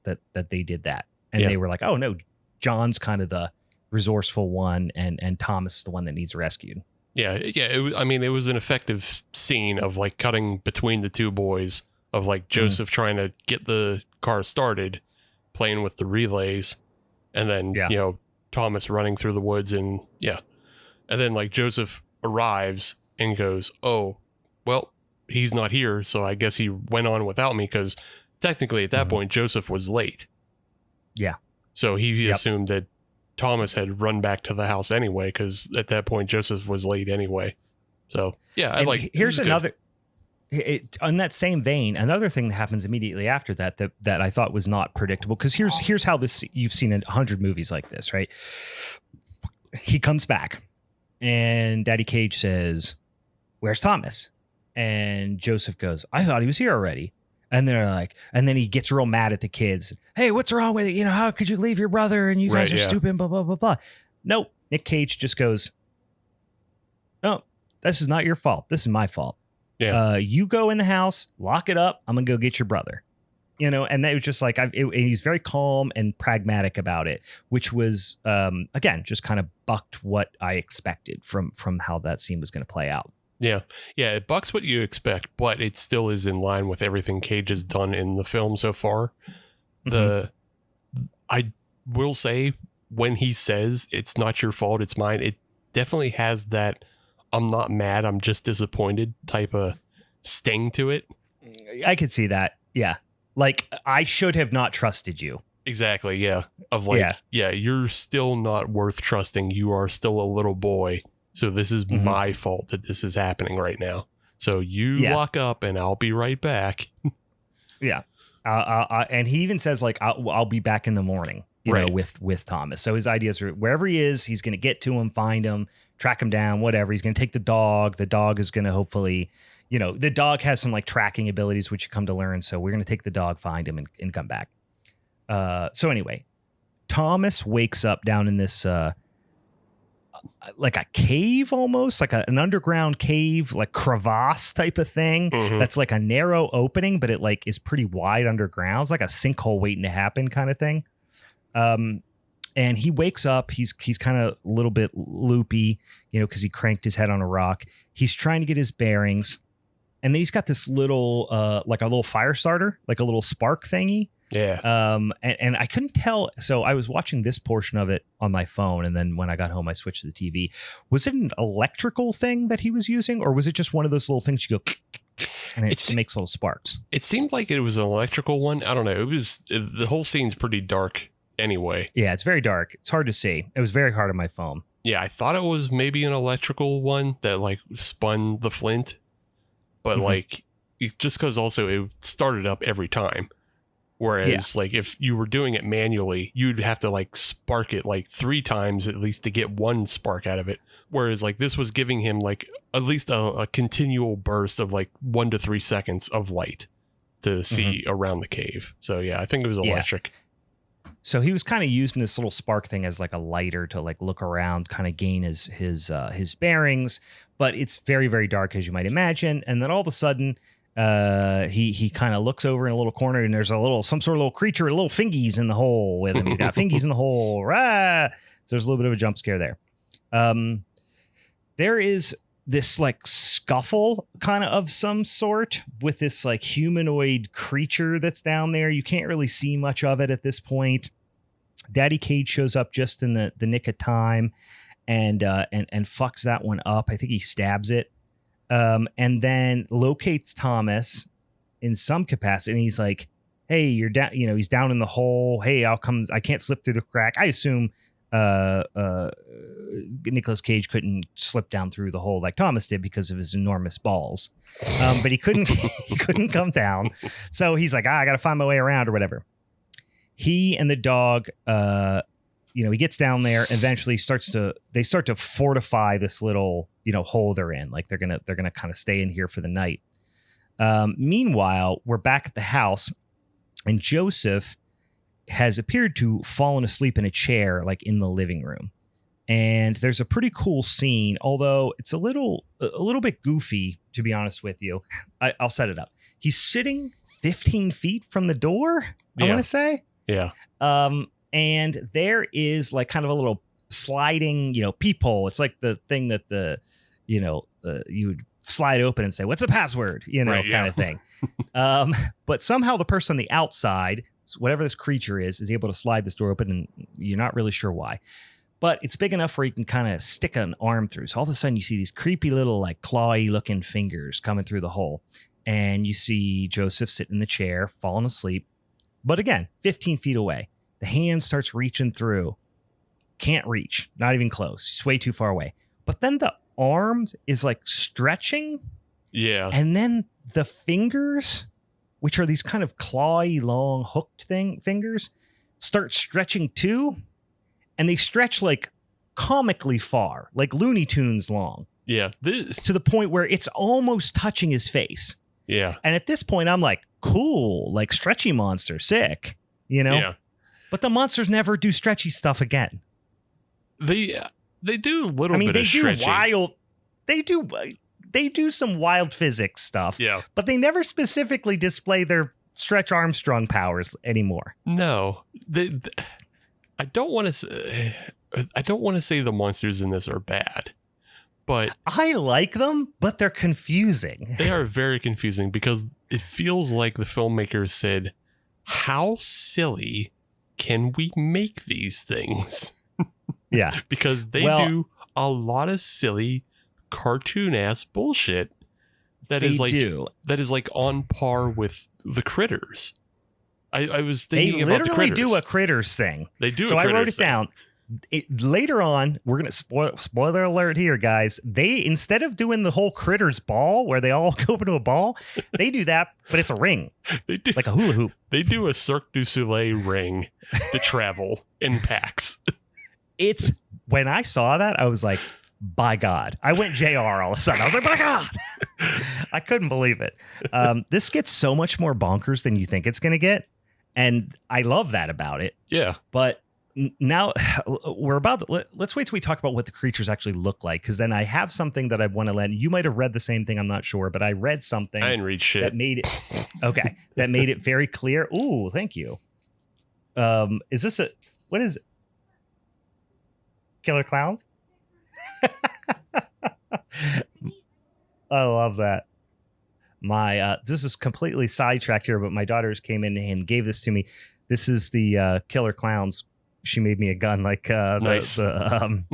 they did that. And they were like, oh no, John's kind of the resourceful one and Thomas is the one that needs rescued. Yeah. It was an effective scene of like cutting between the two boys of like Joseph trying to get the car started, playing with the relays, and then, Thomas running through the woods and then like Joseph arrives and goes, oh, well, he's not here. So I guess he went on without me because technically at that point, Joseph was late. Yeah. So he assumed that Thomas had run back to the house anyway, because at that point Joseph was late anyway. So here's another. On that same vein, another thing that happens immediately after that I thought was not predictable. Because here's how this, you've seen 100 movies like this, right? He comes back, and Daddy Cage says, "Where's Thomas?" And Joseph goes, "I thought he was here already." And they're like, and then he gets real mad at the kids. Hey, what's wrong with it? How could you leave your brother? And you guys are stupid, blah, blah, blah, blah. Nope. Nick Cage just goes, no, this is not your fault. This is my fault. Yeah. You go in the house, lock it up. I'm going to go get your brother. And that was just like, he's very calm and pragmatic about it, which was, again, just kind of bucked what I expected from how that scene was going to play out. Yeah. Yeah. It bucks what you expect, but it still is in line with everything Cage has done in the film so far. I will say when he says it's not your fault, it's mine, it definitely has that I'm not mad, I'm just disappointed type of sting to it. I could see that. Yeah. Like, I should have not trusted you. Exactly. Yeah. Of like, you're still not worth trusting. You are still a little boy. So this is my fault that this is happening right now. So you lock up and I'll be right back. Yeah. And he even says like, I'll be back in the morning, you know, with Thomas. So his ideas are wherever he is, he's going to get to him, find him, track him down, whatever. He's going to take the dog. The dog is going to hopefully, the dog has some like tracking abilities, which you come to learn. So we're going to take the dog, find him and come back. So anyway, Thomas wakes up down in this, like a cave, almost like an underground cave, like crevasse type of thing. That's like a narrow opening, but it like is pretty wide underground. It's like a sinkhole waiting to happen kind of thing. And he wakes up, he's kind of a little bit loopy, because he cranked his head on a rock. He's trying to get his bearings, and then he's got this little like a little fire starter, like a little spark thingy. Yeah. And I couldn't tell. So I was watching this portion of it on my phone, and then when I got home, I switched to the TV. Was it an electrical thing that he was using, or was it just one of those little things you go and it makes little sparks? It seemed like it was an electrical one. I don't know. The whole scene's pretty dark anyway. Yeah, it's very dark. It's hard to see. It was very hard on my phone. Yeah, I thought it was maybe an electrical one that like spun the flint, but like just because also it started up every time. Whereas like if you were doing it manually, you'd have to like spark it like 3 times at least to get one spark out of it. Whereas like this was giving him like at least a continual burst of like 1 to 3 seconds of light to see around the cave. So yeah, I think it was electric. So he was kind of using this little spark thing as like a lighter to like look around, kind of gain his bearings. But it's very, very dark, as you might imagine. And then all of a sudden, he kind of looks over in a little corner, and there's some sort of little creature, little fingies in the hole with him. He's got fingies in the hole. Rah! So there's a little bit of a jump scare there. There is this like scuffle kind of some sort with this like humanoid creature that's down there. You can't really see much of it at this point. Daddy Cage shows up just in the nick of time and fucks that one up. I think he stabs it. And then locates Thomas in some capacity. And he's like, hey, you're down, he's down in the hole. Hey, I can't slip through the crack. I assume Nicolas Cage couldn't slip down through the hole like Thomas did because of his enormous balls. But he couldn't come down. So he's like, I got to find my way around or whatever. He and the dog, he gets down there. Eventually they start to fortify this little, hole they're in. Like they're going to kind of stay in here for the night. Meanwhile, we're back at the house, and Joseph has appeared to fallen asleep in a chair, like in the living room. And there's a pretty cool scene, although it's a little bit goofy, to be honest with you. I'll set it up. He's sitting 15 feet from the door, I want to say. Yeah. And there is like kind of a little sliding, peephole. It's like the thing that you would slide open and say, what's the password? Kind of thing. But somehow the person on the outside, whatever this creature is able to slide this door open, and you're not really sure why. But it's big enough where you can kind of stick an arm through. So all of a sudden you see these creepy little like clawy looking fingers coming through the hole. And you see Joseph sitting in the chair, falling asleep. But again, 15 feet away. The hand starts reaching through. Can't reach. Not even close. He's way too far away. But then the arms is like stretching. Yeah. And then the fingers, which are these kind of clawy, long, hooked fingers, start stretching too. And they stretch like comically far, like Looney Tunes long. Yeah. To the point where it's almost touching his face. Yeah. And at this point, I'm like, cool, like stretchy monster, sick, Yeah. But the monsters never do stretchy stuff again. They do a little bit of stretching. They do some wild physics stuff. Yeah. But they never specifically display their Stretch Armstrong powers anymore. No. I don't want to say the monsters in this are bad, but I like them, but they're confusing. They are very confusing because it feels like the filmmakers said, how silly can we make these things? Yeah. Because they do a lot of silly cartoon ass bullshit that is like on par with the Critters. I was thinking about the Critters. They literally do a Critters thing. They do. So I wrote it down. Later on, we're gonna spoiler alert here, guys. They, instead of doing the whole Critters ball where they all go into a ball, they do that, but it's a ring. They do like a hula hoop. They do a Cirque du Soleil ring to travel in packs. It's when I saw that, I was like, by God. I went JR all of a sudden. I was like, by God. I couldn't believe it. This gets so much more bonkers than you think it's going to get. And I love that about it. Yeah. But now let's wait till we talk about what the creatures actually look like. Because then I have something that I want to let you might have read the same thing. I'm not sure, but I read something. I didn't read shit. That made it. Okay. That made it very clear. Ooh, thank you. Is this what is it? Killer Clowns? I love that. My this is completely sidetracked here, but my daughters came in and gave this to me. This is the Killer Clowns. She made me a gun like nice. the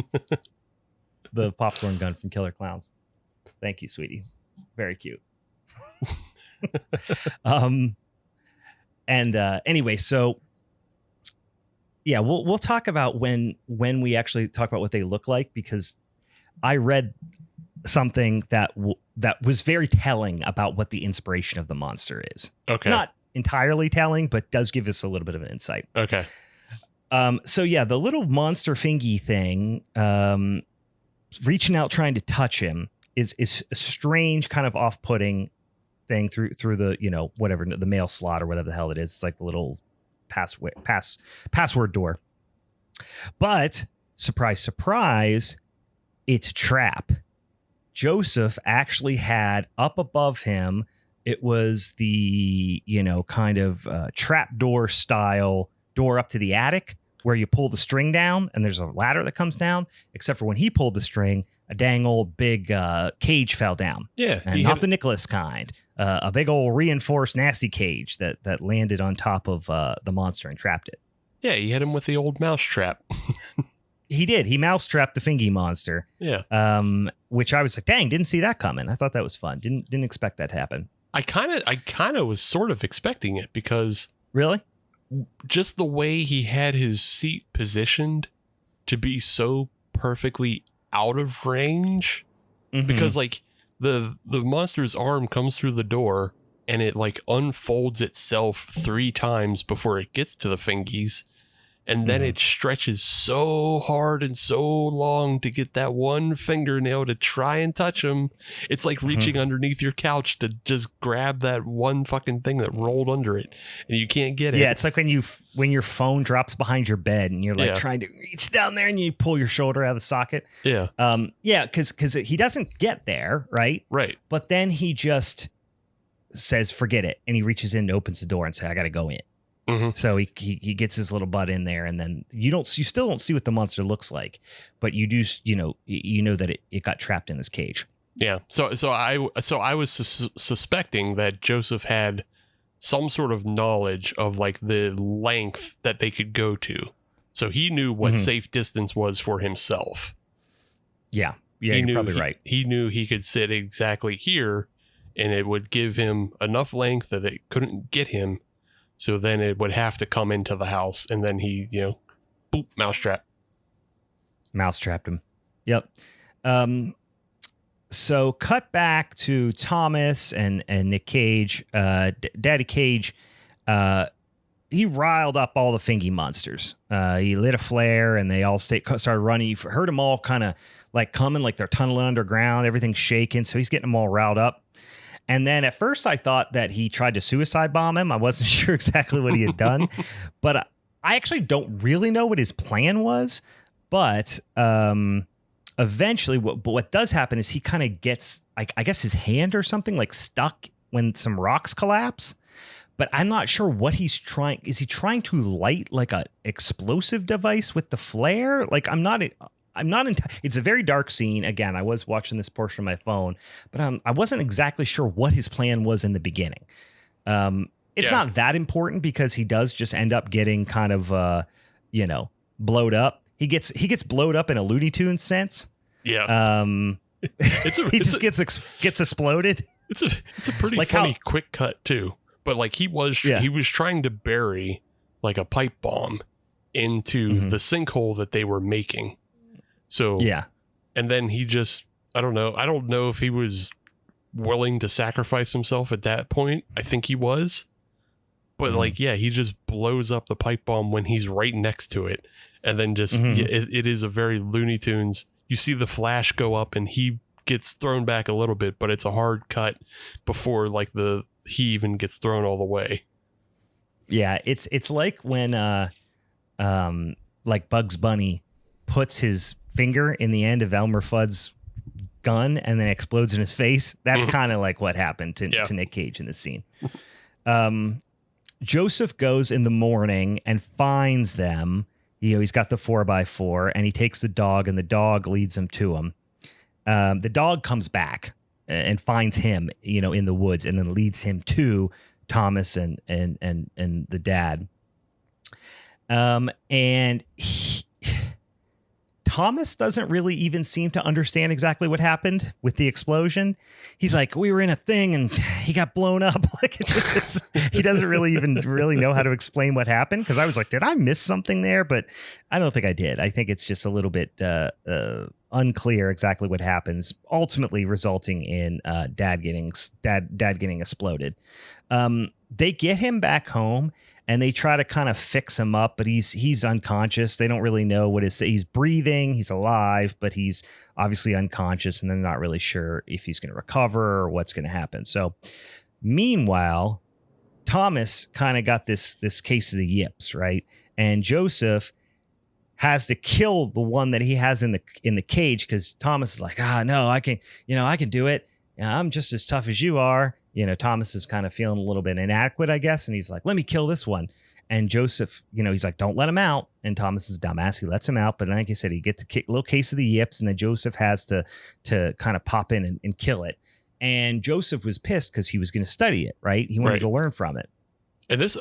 popcorn gun from Killer Clowns. Thank you, sweetie. Very cute. Anyway, so yeah, we'll talk about when we actually talk about what they look like, because I read something that was very telling about what the inspiration of the monster is. Okay. Not entirely telling, but does give us a little bit of an insight. Okay. So yeah, the little monster fingy thing, reaching out, trying to touch him is a strange kind of off-putting thing through the, whatever, the mail slot or whatever the hell it is. It's like the little password door. But surprise, surprise, it's a trap. Joseph actually had up above him It was the, kind of trapdoor style door up to the attic where you pull the string down and there's a ladder that comes down, except for when he pulled the string, a dang old big cage fell down. Yeah. And not the Nicolas kind, a big old reinforced nasty cage that landed on top of the monster and trapped it. Yeah, he hit him with the old mouse trap. He did. He mouse-trapped the Fingy monster. Yeah. Which I was like, dang, didn't see that coming. I thought that was fun. Didn't expect that to happen. I kind of was sort of expecting it because Really? just the way he had his seat positioned to be so perfectly out of range, because like the monster's arm comes through the door and it like unfolds itself 3 times before it gets to the fingies. And then it stretches so hard and so long to get that one fingernail to try and touch him. It's like reaching underneath your couch to just grab that one fucking thing that rolled under it, and you can't get it. Yeah, it's like when your phone drops behind your bed and you're like trying to reach down there and you pull your shoulder out of the socket. Yeah. Because he doesn't get there, right? Right. But then he just says, forget it. And he reaches in and opens the door and says, I got to go in. So he gets his little butt in there, and then you still don't see what the monster looks like, but you do, that it got trapped in this cage. Yeah. So I was suspecting that Joseph had some sort of knowledge of like the length that they could go to. So he knew what safe distance was for himself. Yeah. Yeah. You're probably right. He knew he could sit exactly here and it would give him enough length that it couldn't get him. So then it would have to come into the house, and then he, boop, mousetrap. Mousetrapped him. Yep. So cut back to Thomas and Nick Cage. Daddy Cage, he riled up all the Fingy monsters. He lit a flare, and they all started running. You heard them all kind of like coming, like they're tunneling underground. Everything's shaking, so he's getting them all riled up. And then at first I thought that he tried to suicide bomb him. I wasn't sure exactly what he had done, but I actually don't really know what his plan was. But eventually what does happen is he kind of gets, I guess his hand or something like stuck when some rocks collapse. But I'm not sure what he's trying. Is he trying to light like a explosive device with the flare? Like I'm not. It's a very dark scene. Again, I was watching this portion of my phone, but I wasn't exactly sure what his plan was in the beginning. It's not that important because he does just end up getting kind of, blowed up. He gets blowed up in a Looney Tunes sense. Yeah. He just gets exploded. It's a pretty like funny quick cut too. But like he was trying to bury like a pipe bomb into the sinkhole that they were making. So, and then he just, I don't know if he was willing to sacrifice himself at that point. I think he was. But he just blows up the pipe bomb when he's right next to it. And then just, it is a very Looney Tunes. You see the flash go up and he gets thrown back a little bit, but it's a hard cut before like he even gets thrown all the way. Yeah, it's like when like Bugs Bunny puts his finger in the end of Elmer Fudd's gun and then explodes in his face. That's kind of like what happened to Nick Cage in this scene. Joseph goes in the morning and finds them. He's got the 4x4 and he takes the dog and the dog leads him to him. The dog comes back and finds him, in the woods and then leads him to Thomas and the dad. And Thomas doesn't really even seem to understand exactly what happened with the explosion. He's like, we were in a thing and he got blown up. Like he doesn't really even know how to explain what happened. Because I was like, did I miss something there? But I don't think I did. I think it's just a little bit unclear exactly what happens, ultimately resulting in dad getting exploded. They get him back home. And they try to kind of fix him up, but he's unconscious. They don't really know he's breathing, he's alive, but he's obviously unconscious, and they're not really sure if he's going to recover or what's going to happen. So, meanwhile, Thomas kind of got this case of the yips, right? And Joseph has to kill the one that he has in the cage because Thomas is like, no, I can do it. I'm just as tough as you are. Thomas is kind of feeling a little bit inadequate, I guess. And he's like, let me kill this one. And Joseph, he's like, don't let him out. And Thomas is a dumbass. He lets him out. But like I said, he gets a little case of the yips. And then Joseph has to kind of pop in and kill it. And Joseph was pissed because he was going to study it, right? He wanted to learn from it. And this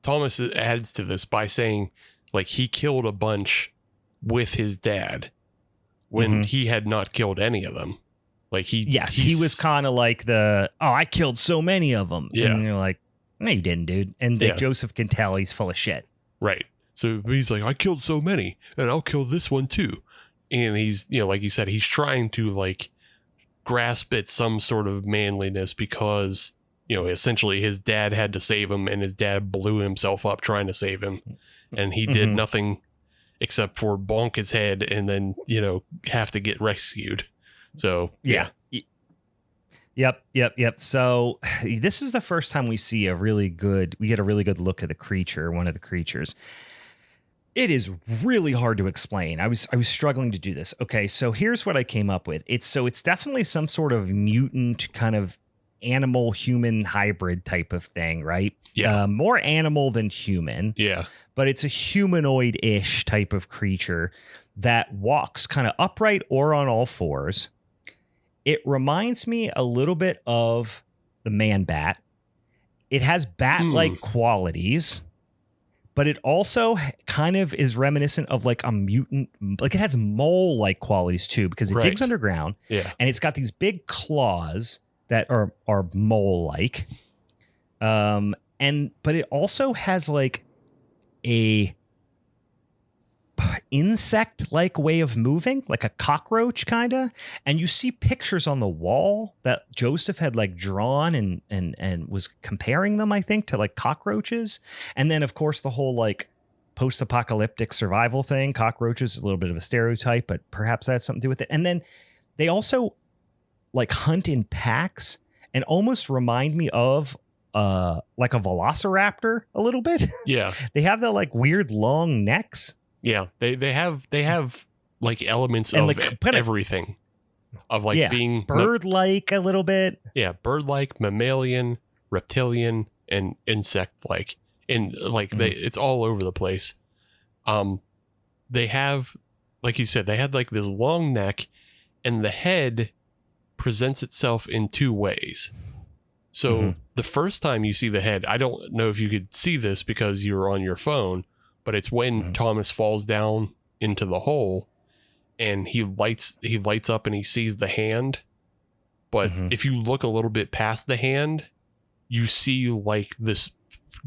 Thomas adds to this by saying, like, he killed a bunch with his dad when he had not killed any of them. Like he was kind of like I killed so many of them. Yeah. And you're like, no, you didn't, dude. And Joseph can tell he's full of shit. Right. So he's like, I killed so many and I'll kill this one too. And he's, like you said, he's trying to like grasp at some sort of manliness because, essentially his dad had to save him and his dad blew himself up trying to save him. And he did nothing except for bonk his head and then, have to get rescued. So, yeah. Yep. So this is the first time we get a really good look at the creature, one of the creatures. It is really hard to explain. I was struggling to do this. Okay, so here's what I came up with. It's definitely some sort of mutant kind of animal human hybrid type of thing, right? Yeah. More animal than human. Yeah. But it's a humanoid-ish type of creature that walks kind of upright or on all fours. It reminds me a little bit of the man bat. It has bat-like qualities, but it also kind of is reminiscent of like a mutant, like it has mole-like qualities too, because it digs underground. Yeah. And it's got these big claws that are mole-like. But it also has like a insect-like way of moving, like a cockroach kind of. And you see pictures on the wall that Joseph had like drawn and was comparing them, I think, to like cockroaches. And then of course the whole like post-apocalyptic survival thing. Cockroaches is a little bit of a stereotype, but perhaps that has something to do with it. And then they also like hunt in packs and almost remind me of like a velociraptor a little bit. Yeah. They have the like weird long necks. Yeah, they have like elements and of like, everything, of like being bird-like a little bit. Yeah, bird-like, mammalian, reptilian, and insect-like, and like it's all over the place. They have, like you said, they had like this long neck, and the head presents itself in two ways. So the first time you see the head, I don't know if you could see this because you were on your phone. But it's when Thomas falls down into the hole and he lights up and he sees the hand. But if you look a little bit past the hand, you see like this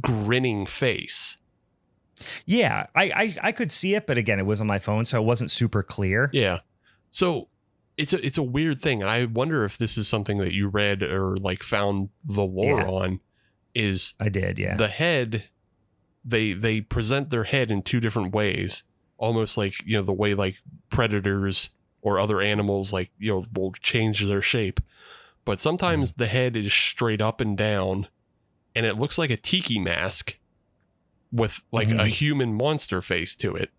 grinning face. Yeah, I could see it, but again, it was on my phone, so it wasn't super clear. Yeah. So it's a weird thing. And I wonder if this is something that you read or like found the lore on. Is I did, yeah. The head, they present their head in two different ways, almost like, the way like predators or other animals like, will change their shape. But sometimes the head is straight up and down and it looks like a tiki mask with like a human monster face to it.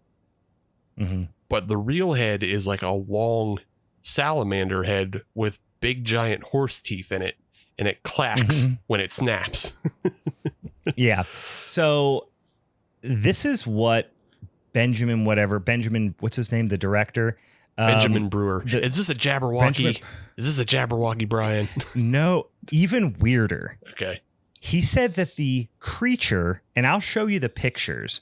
But the real head is like a long salamander head with big giant horse teeth in it, and it clacks when it snaps. Yeah. So this is what Benjamin, what's his name? The director. Benjamin Brewer. Is this a Jabberwocky? Is this a Jabberwocky, Brian? No, even weirder. Okay. He said that the creature, and I'll show you the pictures,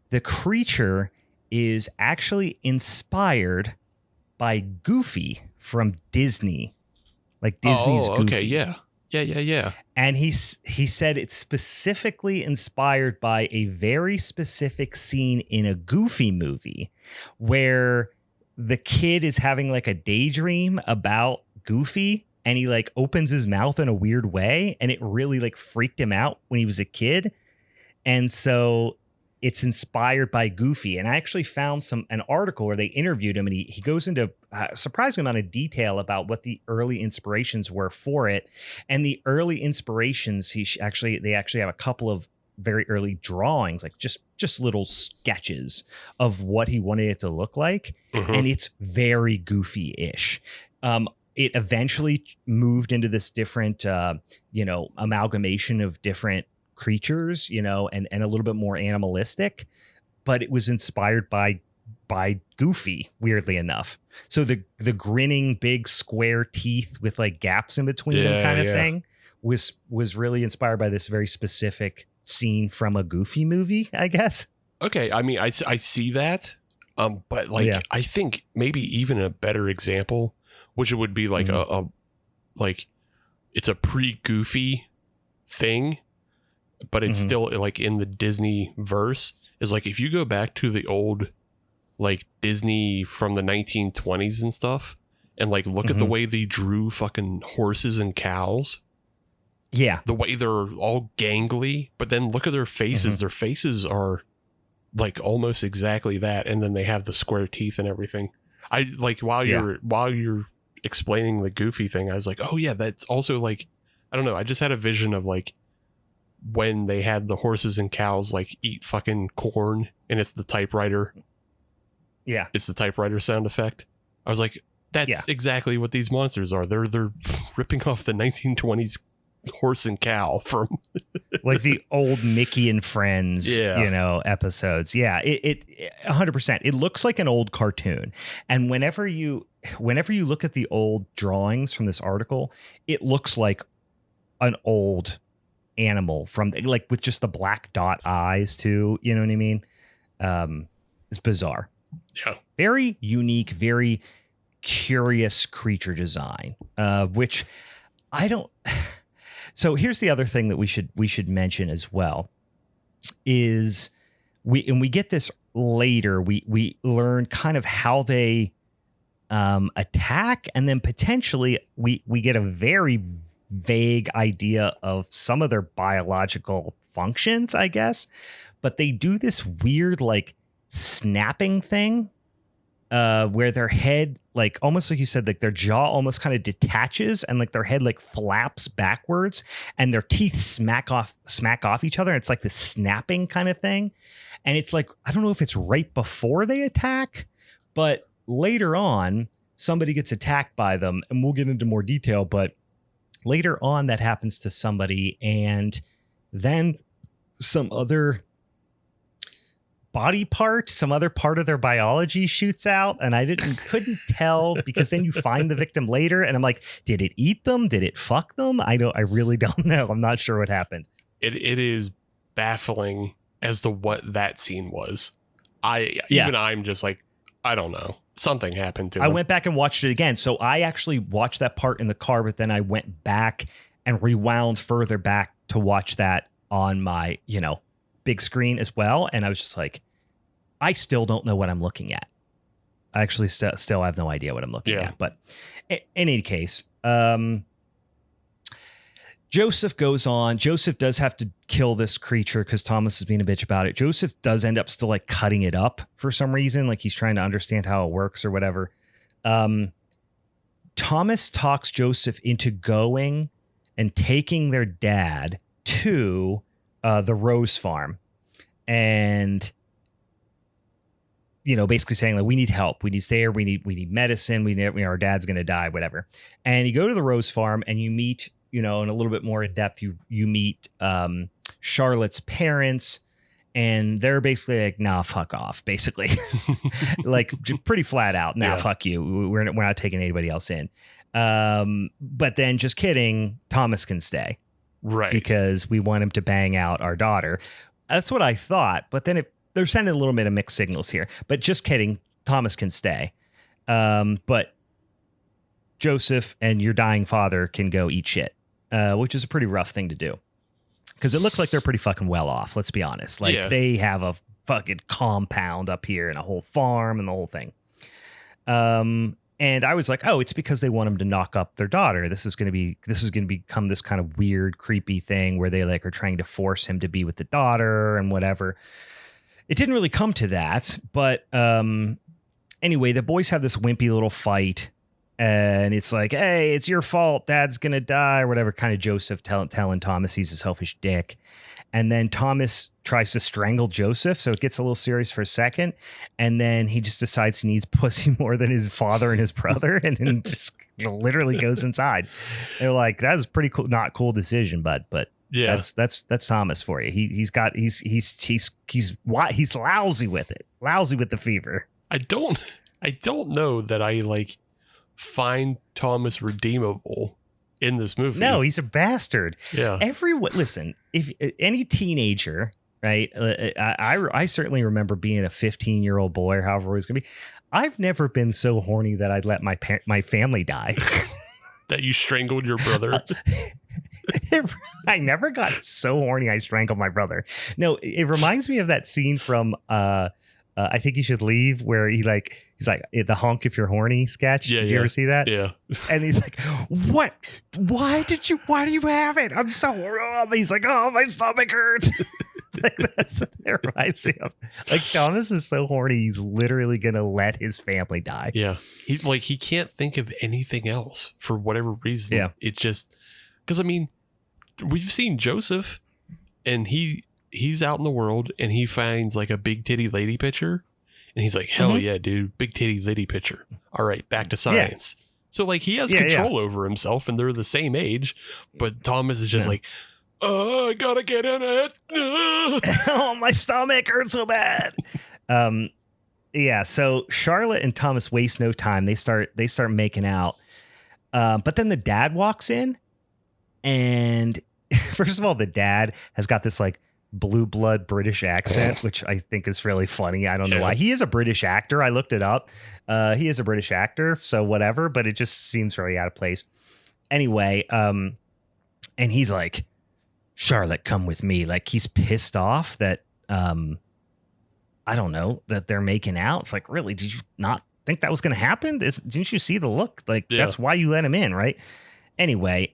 the creature is actually inspired by Goofy from Disney. Like Disney's Goofy. Okay, yeah. Yeah. And he said it's specifically inspired by a very specific scene in a Goofy movie where the kid is having like a daydream about Goofy and he like opens his mouth in a weird way and it really like freaked him out when he was a kid. And so it's inspired by Goofy. And I actually found an article where they interviewed him and he goes into a surprising amount of detail about what the early inspirations were for it. And the early inspirations, they actually have a couple of very early drawings, like just little sketches of what he wanted it to look like. And it's very Goofy-ish. it eventually moved into this different, amalgamation of different creatures, and a little bit more animalistic, but it was inspired by Goofy, weirdly enough. So the grinning big square teeth with like gaps in between them kind of thing was really inspired by this very specific scene from a Goofy movie, I guess. Okay, I mean, I see that, but like I think maybe even a better example, which it would be like a it's a pre-Goofy thing, but it's still like in the Disney verse, is like if you go back to the old like Disney from the 1920s and stuff, and like look at the way they drew fucking horses and cows. Yeah. The way they're all gangly, but then look at their faces. Their faces are like almost exactly that, and then they have the square teeth and everything. I like while you're explaining the Goofy thing, I was like, oh yeah, that's also like, I don't know, I just had a vision of like when they had the horses and cows like eat fucking corn, and it's the typewriter. Yeah. It's the typewriter sound effect. I was like, that's exactly what these monsters are. They're ripping off the 1920s horse and cow from like the old Mickey and Friends, episodes. Yeah, it 100%. It looks like an old cartoon. And whenever you look at the old drawings from this article, it looks like an old animal from like with just the black dot eyes too. You know what I mean? It's bizarre. Yeah. Very unique, very curious creature design, which I don't. So here's the other thing that we should mention as well is we get this later. We learn kind of how they attack, and then potentially we get a very vague idea of some of their biological functions, I guess. But they do this weird like snapping thing where their head, like almost like you said, like their jaw almost kind of detaches and like their head like flaps backwards and their teeth smack off each other. And it's like this snapping kind of thing. And it's like, I don't know if it's right before they attack, but later on somebody gets attacked by them, and we'll get into more detail, but later on that happens to somebody, and then some other body part, some other part of their biology shoots out, and I couldn't tell, because then you find the victim later and I'm like, did it eat them? Did it fuck them? I really don't know. I'm not sure what happened. It is baffling as to what that scene was. I'm just like, I don't know. Something happened to them. I went back and watched it again. So I actually watched that part in the car, but then I went back and rewound further back to watch that on my, big screen as well. And I was just like, I still don't know what I'm looking at. I actually still have no idea what I'm looking at. But in any case, Joseph goes on. Joseph does have to kill this creature because Thomas is being a bitch about it. Joseph does end up still like cutting it up for some reason. Like he's trying to understand how it works or whatever. Thomas talks Joseph into going and taking their dad to the Rose Farm, and basically saying like, we need help, we need to stay here, we need medicine, our dad's gonna die, whatever. And you go to the Rose Farm and you meet, in a little bit more in depth, you meet Charlotte's parents, and they're basically like, nah, fuck off, basically. Like pretty flat out, nah, fuck you, we're not taking anybody else in. But then, just kidding, Thomas can stay. Right. Because we want him to bang out our daughter. That's what I thought. But then they're sending a little bit of mixed signals here. But just kidding. Thomas can stay. But Joseph and your dying father can go eat shit, which is a pretty rough thing to do. Because it looks like they're pretty fucking well off. Let's be honest. Like they have a fucking compound up here and a whole farm and the whole thing. And I was like, oh, it's because they want him to knock up their daughter. This is going to become this kind of weird, creepy thing where they like are trying to force him to be with the daughter and whatever. It didn't really come to that. But anyway, the boys have this wimpy little fight. And it's like, hey, it's your fault. Dad's going to die or whatever. Kind of Joseph telling Thomas he's a selfish dick. And then Thomas tries to strangle Joseph, so it gets a little serious for a second. And then he just decides he needs pussy more than his father and his brother, and then just literally goes inside. They're like, "That's a pretty cool, not cool decision, bud." But yeah, that's Thomas for you. He's lousy with it, lousy with the fever. I don't know that I like find Thomas redeemable in this movie. No, he's a bastard. Yeah. Listen, if any teenager, right? I certainly remember being a 15-year-old boy or however it was going to be. I've never been so horny that I'd let my family die. That you strangled your brother. I never got so horny I strangled my brother. No, it reminds me of that scene from I Think You Should Leave, where he's like the honk if you're horny sketch. Did you ever see that? Yeah. And he's like, "What? Why do you have it? I'm so horny." He's like, "Oh, my stomach hurts." Like it reminds me of. Like Thomas is so horny, he's literally gonna let his family die. Yeah. He can't think of anything else for whatever reason. Yeah. It's just because I mean, we've seen Joseph, and he's out in the world and he finds like a big titty lady picture, and he's like, "Hell yeah, dude, big titty lady picture. All right, back to science." Yeah. So like he has control over himself, and they're the same age, but Thomas is just like, "Oh, I gotta get in it." Oh, my stomach hurts so bad. Yeah. So Charlotte and Thomas waste no time. They start making out. But then the dad walks in, and first of all, the dad has got this like blue blood British accent, which I think is really funny. I don't know why. He is a British actor. I looked it up. He is a British actor, so whatever, but it just seems very out of place. Anyway, and he's like, "Charlotte, come with me." Like he's pissed off that I don't know, that they're making out. It's like, really, did you not think that was going to happen? Didn't you see the look? Like that's why you let him in, right? Anyway,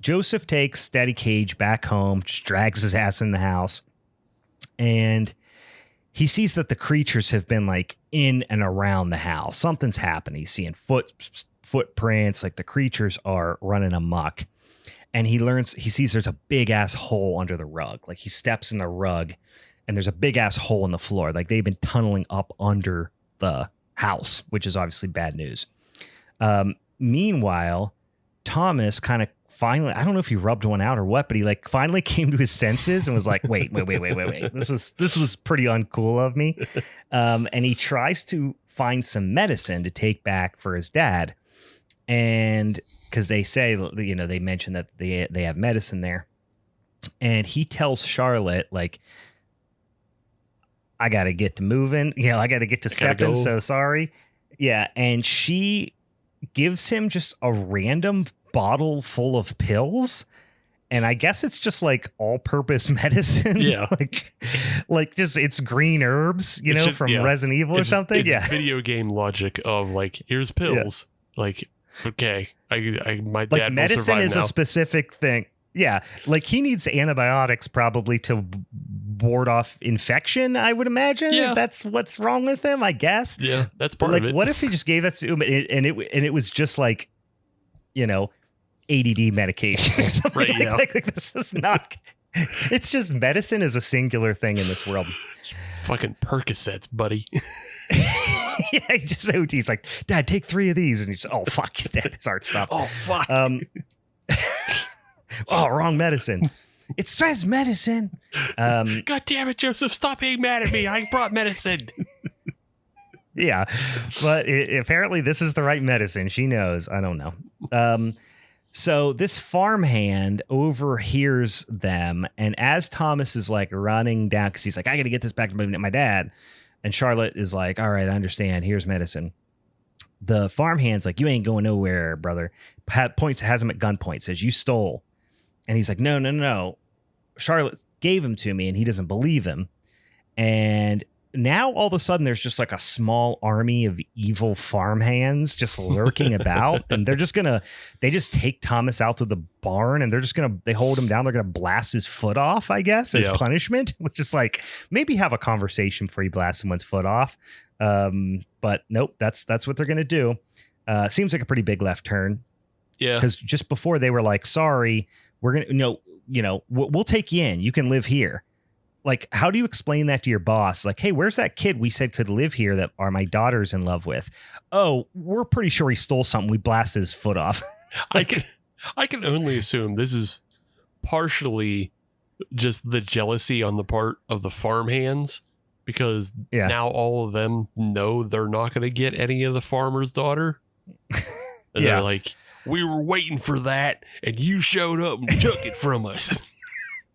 Joseph takes Daddy Cage back home, just drags his ass in the house, and he sees that the creatures have been like in and around the house. Something's happened. He's seeing footprints, like the creatures are running amok. And he sees there's a big ass hole under the rug. Like he steps in the rug and there's a big ass hole in the floor. Like they've been tunneling up under the house, which is obviously bad news. Meanwhile, Thomas kind of finally, I don't know if he rubbed one out or what, but he like finally came to his senses and was like, wait. This was pretty uncool of me. And he tries to find some medicine to take back for his dad. And because they say, you know, they mention that they have medicine there. And he tells Charlotte, like, "I got to get to moving. You know, I got to get to stepping. So sorry." Yeah. And she gives him just a random bottle full of pills. And I guess it's just like all-purpose medicine. Yeah. like just it's green herbs, you know, from Resident Evil or something. It's video game logic of like, here's pills. Yeah. Like, okay, my dad like medicine will is now. A specific thing. Yeah. Like he needs antibiotics probably to ward off infection, I would imagine. Yeah. If that's what's wrong with him, I guess. Yeah, that's part of it. What if he just gave that to him and it was just like, you know, ADD medication or something? Right, yeah. Like this is not, it's just medicine is a singular thing in this world. Fucking Percocets, buddy. Yeah, he just he's like, "Dad, take 3 of these," and he's just, "Oh fuck," his dad, his heart stops. Oh fuck. Oh, wrong medicine. It says medicine. God damn it, Joseph! Stop being mad at me. I brought medicine. Yeah, but apparently this is the right medicine. She knows. I don't know. So this farmhand overhears them, and as Thomas is like running down, because he's like, "I got to get this back to my dad," and Charlotte is like, "All right, I understand. Here's medicine." The farmhand's like, "You ain't going nowhere, brother." Has him at gunpoint, says, "You stole," and he's like, "No. Charlotte gave him to me," and he doesn't believe him. And now all of a sudden there's just like a small army of evil farmhands just lurking about, and they just take Thomas out to the barn, and they hold him down. They're going to blast his foot off, I guess, as punishment, which is like, maybe have a conversation before you blast someone's foot off. But nope, that's what they're going to do. Seems like a pretty big left turn. Yeah. Because just before they were like, "Sorry, we're going to, we'll take you in. You can live here. Like, how do you explain that to your boss? Like, hey, where's that kid we said could live here that are my daughter's in love with? Oh, we're pretty sure he stole something. We blasted his foot off. I can only assume this is partially just the jealousy on the part of the farmhands, because now all of them know they're not going to get any of the farmer's daughter. And they're like, we were waiting for that, and you showed up and took it from us.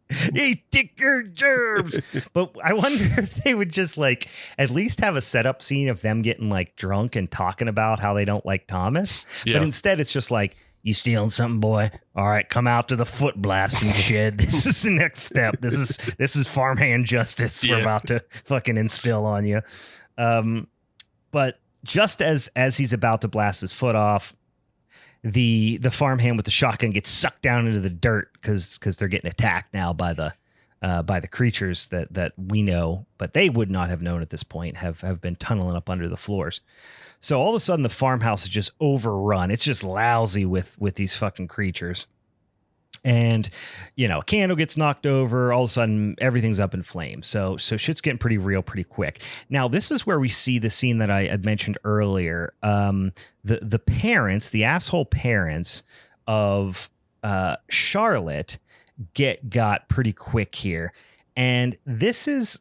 Hey, tick your germs. But I wonder if they would just like at least have a setup scene of them getting like drunk and talking about how they don't like Thomas. Yeah. But instead it's just like, you stealing something, boy? All right, come out to the foot blasting shed. This is the next step. This is farmhand justice we're about to fucking instill on you. But just as he's about to blast his foot off, the farmhand with the shotgun gets sucked down into the dirt because they're getting attacked now by the creatures that we know, but they would not have known at this point, have been tunneling up under the floors. So all of a sudden the farmhouse is just overrun. It's just lousy with these fucking creatures. And, a candle gets knocked over. All of a sudden, everything's up in flames. So shit's getting pretty real pretty quick. Now, this is where we see the scene that I had mentioned earlier. The parents, the asshole parents of Charlotte got pretty quick here. And this is,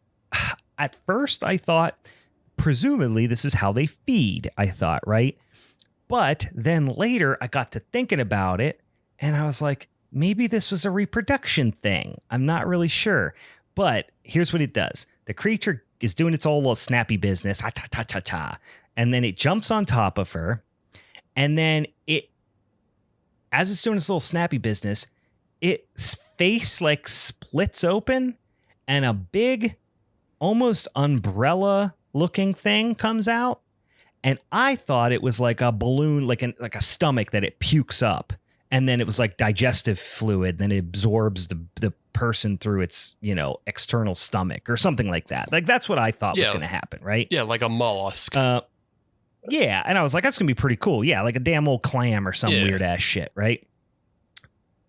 at first, I thought, presumably, this is how they feed, I thought, right? But then later, I got to thinking about it, and I was like, maybe this was a reproduction thing. I'm not really sure. But here's what it does. The creature is doing its old little snappy business. And then it jumps on top of her. And then as it's doing its little snappy business, its face like splits open and a big, almost umbrella looking thing comes out. And I thought it was like a balloon, like a stomach that it pukes up. And then it was like digestive fluid. Then it absorbs the person through its, external stomach or something like that. Like, that's what I thought was going to happen, right? Yeah, like a mollusk. Yeah. And I was like, that's going to be pretty cool. Yeah, like a damn old clam or some weird ass shit, right?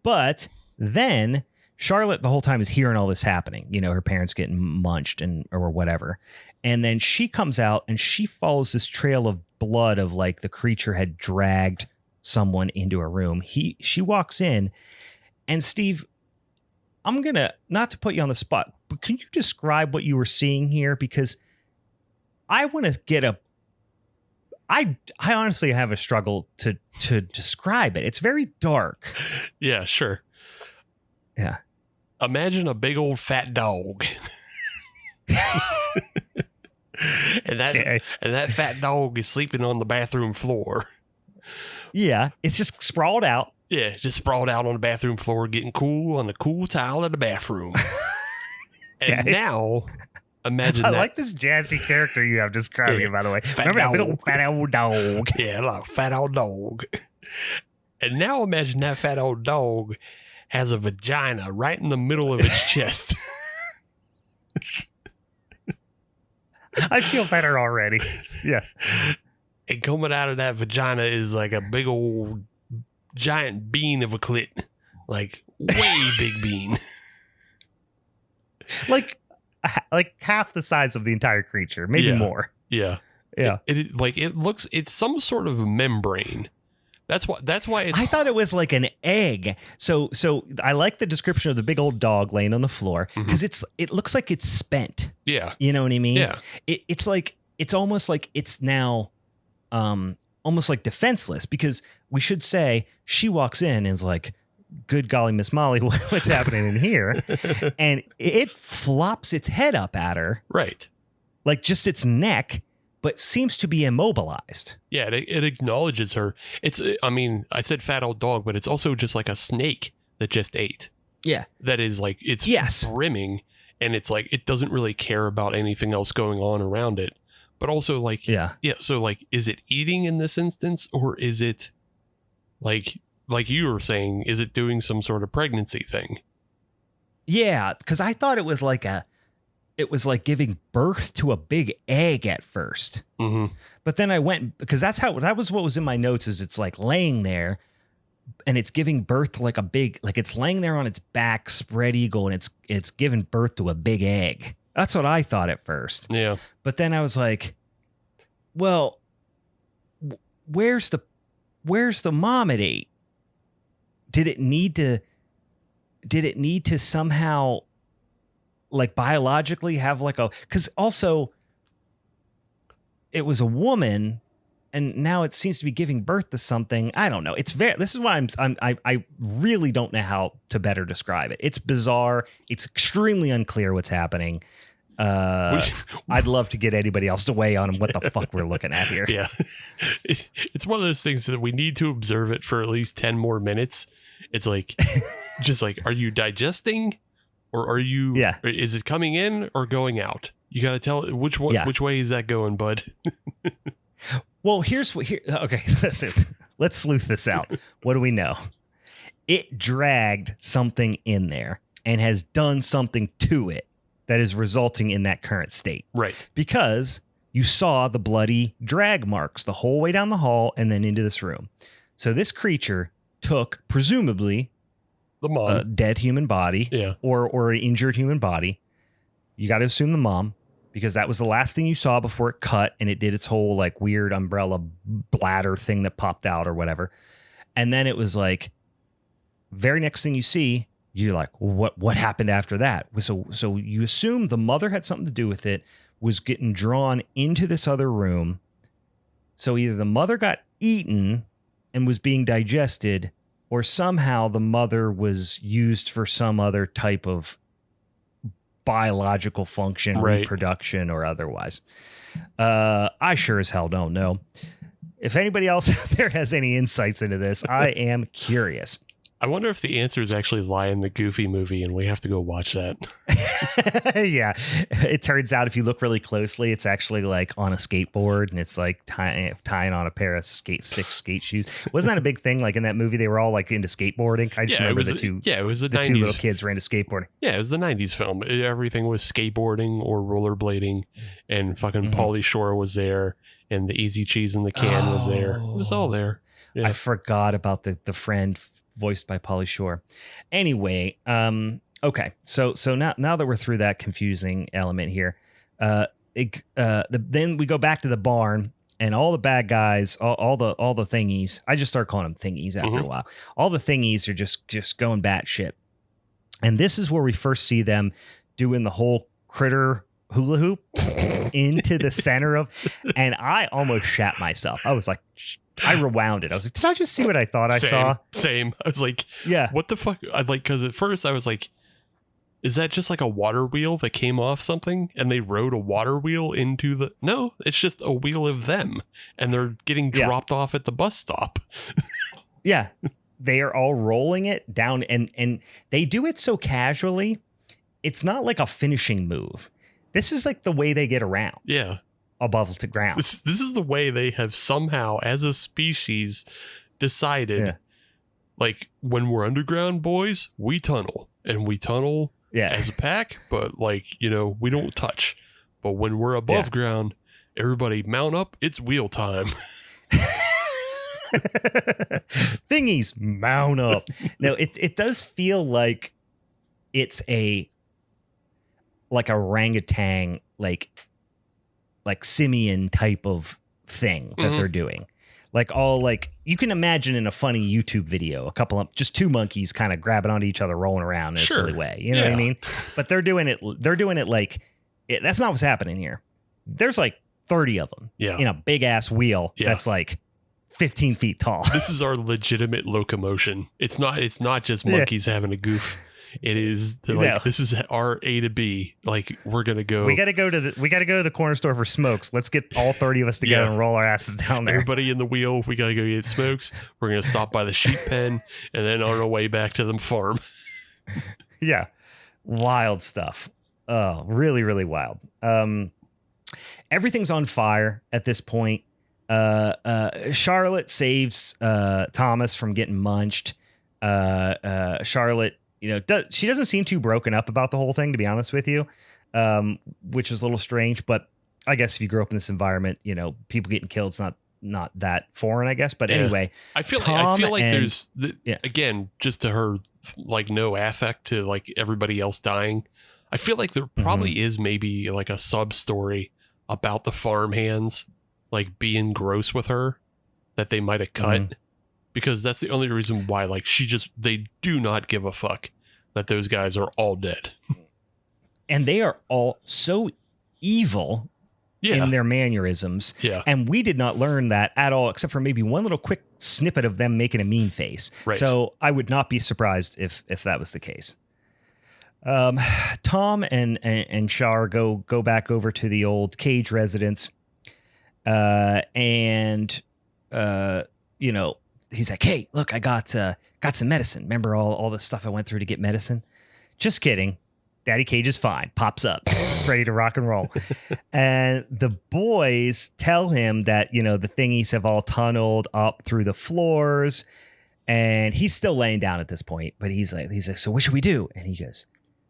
But then Charlotte the whole time is hearing all this happening. Her parents getting munched or whatever. And then she comes out and she follows this trail of blood of like the creature had dragged someone into a room. She walks in, and Steve, I'm gonna, not to put you on the spot, but can you describe what you were seeing here? Because I want to get I honestly have a struggle to describe it. It's very dark. Yeah, sure. Yeah. Imagine a big old fat dog. and that fat dog is sleeping on the bathroom floor. Yeah, it's just sprawled out. Yeah, just sprawled out on the bathroom floor, getting cool on the cool tile of the bathroom. And now, imagine I like this jazzy character you have describing it, by the way. Remember that little fat old dog? Yeah, like a fat old dog. And now imagine that fat old dog has a vagina right in the middle of its chest. I feel better already. Yeah. And coming out of that vagina is like a big old giant bean of a clit. Like, way big bean. Like half the size of the entire creature, maybe more. Yeah. Yeah. It's some sort of membrane. That's why it's. I thought it was like an egg. So I like the description of the big old dog laying on the floor because it looks like it's spent. Yeah. You know what I mean? Yeah. It's almost like it's now almost like defenseless, because we should say she walks in and is like, good golly, Miss Molly, what's happening in here? And it flops its head up at her. Right. Like just its neck, but seems to be immobilized. Yeah, it acknowledges her. I said fat old dog, but it's also just like a snake that just ate. Yeah. That is like, it's brimming, and it's like, it doesn't really care about anything else going on around it. But also like, so like, is it eating in this instance, or is it like you were saying, is it doing some sort of pregnancy thing? Yeah, because I thought it was like giving birth to a big egg at first. Mm-hmm. But then I went, because that was what was in my notes, is it's like laying there, and it's giving birth to like a big, like it's laying there on its back, spread eagle, and it's giving birth to a big egg. That's what I thought at first. Yeah. But then I was like, well, where's the mom at 8? Did it need to somehow like biologically have like a, because also it was a woman and now it seems to be giving birth to something. I don't know. This is why I really don't know how to better describe it. It's bizarre. It's extremely unclear what's happening. I'd love to get anybody else to weigh on what the fuck we're looking at here. Yeah. It's one of those things that we need to observe it for at least 10 more minutes. It's like, just like, are you digesting or are you, is it coming in or going out? You got to tell which way is that going, bud? Well, okay, listen, let's sleuth this out. What do we know? It dragged something in there and has done something to it that is resulting in that current state. Right. Because you saw the bloody drag marks the whole way down the hall and then into this room. So this creature took, presumably, the mom, a dead human body or an injured human body. You got to assume the mom, because that was the last thing you saw before it cut and it did its whole like weird umbrella bladder thing that popped out or whatever. And then it was like, very next thing you see, you're like, what happened after that? So you assume the mother had something to do with it, was getting drawn into this other room. So either the mother got eaten and was being digested, or somehow the mother was used for some other type of biological function, reproduction or otherwise. I sure as hell don't know. If anybody else out there has any insights into this, I am curious. I wonder if the answers actually lie in the Goofy movie and we have to go watch that. Yeah. It turns out if you look really closely, it's actually like on a skateboard and it's like tying on a pair of skate shoes. Wasn't that a big thing? Like in that movie, they were all like into skateboarding. I just remember it was the 90s. Two little kids were into skateboarding. Yeah, it was the 90s film. Everything was skateboarding or rollerblading, and fucking Pauly Shore was there and the Easy Cheese in the Can was there. It was all there. Yeah. I forgot about the friend voiced by Pauly Shore. Anyway, okay. So now that we're through that confusing element here, then we go back to the barn and all the bad guys, all the thingies. I just start calling them thingies after a while. All the thingies are just going batshit. And this is where we first see them doing the whole critter hula hoop into the center of, and I almost shat myself. I was like, I rewound it. I was like, did I just see what I thought I saw? Same. I was like, yeah, what the fuck? Because at first I was like, is that just like a water wheel that came off something and they rode a water wheel into the, no, it's just a wheel of them and they're getting dropped off at the bus stop. Yeah. They are all rolling it down and they do it so casually. It's not like a finishing move. This is like the way they get around. Yeah. Above the ground. This is the way they have somehow, as a species, decided, like, when we're underground, boys, we tunnel. And we tunnel as a pack, but, like, we don't touch. But when we're above ground, everybody mount up. It's wheel time. Thingies, mount up. Now, it does feel like it's a orangutan, like simian type of thing that they're doing. Like you can imagine in a funny YouTube video, just two monkeys kind of grabbing onto each other, rolling around in a silly way. You know what I mean? But they're doing it like that's not what's happening here. There's like 30 of them in a big ass wheel that's like 15 feet tall. This is our legitimate locomotion. It's not just monkeys having a goof. It is this is our A to B. Like, we're gonna go. We gotta go to the corner store for smokes. Let's get all 30 of us together and roll our asses down there. Everybody in the wheel. We gotta go get smokes. We're gonna stop by the sheep pen and then on our way back to the farm. Yeah, wild stuff. Oh, really, really wild. Everything's on fire at this point. Charlotte saves Thomas from getting munched. Charlotte. She doesn't seem too broken up about the whole thing, to be honest with you, which is a little strange. But I guess if you grew up in this environment, people getting killed, it's not not that foreign, I guess. But Yeah. anyway, I feel Tom like and- there's Yeah. again, just to her, like, no affect to like everybody else dying. I feel like there probably is maybe like a sub story about the farmhands like being gross with her that they might have cut, because that's the only reason why, like, they do not give a fuck that those guys are all dead. and they are all so evil in their mannerisms. Yeah. And we did not learn that at all, except for maybe one little quick snippet of them making a mean face. Right. So I would not be surprised if that was the case. Tom and Shar go back over to the old Cage residence. And you know, he's like, hey, look, I got some medicine. Remember all the stuff I went through to get medicine? Just kidding. Daddy Cage is fine. Pops up, ready to rock and roll. And the boys tell him that, you know, the thingies have all tunneled up through the floors, and he's still laying down at this point. But he's like, so what should we do? And he goes,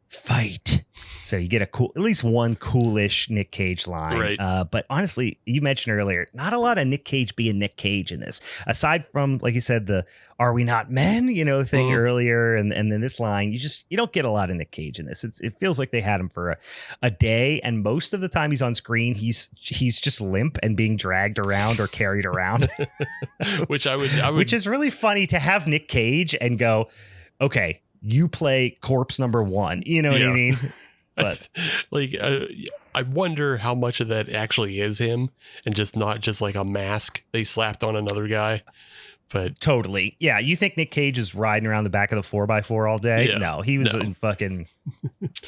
fight. So you get at least one coolish Nick Cage line. Right. But honestly, you mentioned earlier, not a lot of Nick Cage being Nick Cage in this, aside from, like you said, the "Are we not men?" Thing earlier, and then this line. You don't get a lot of Nick Cage in this. It feels like they had him for a day, and most of the time he's on screen, he's just limp and being dragged around or carried around, which I would, which is really funny to have Nick Cage and go, okay, you play corpse number one. You know what I mean? But I wonder how much of that actually is him and just not just like a mask they slapped on another guy. But totally. Yeah. You think Nick Cage is riding around the back of the 4x4 all day? Yeah, No, he was in fucking,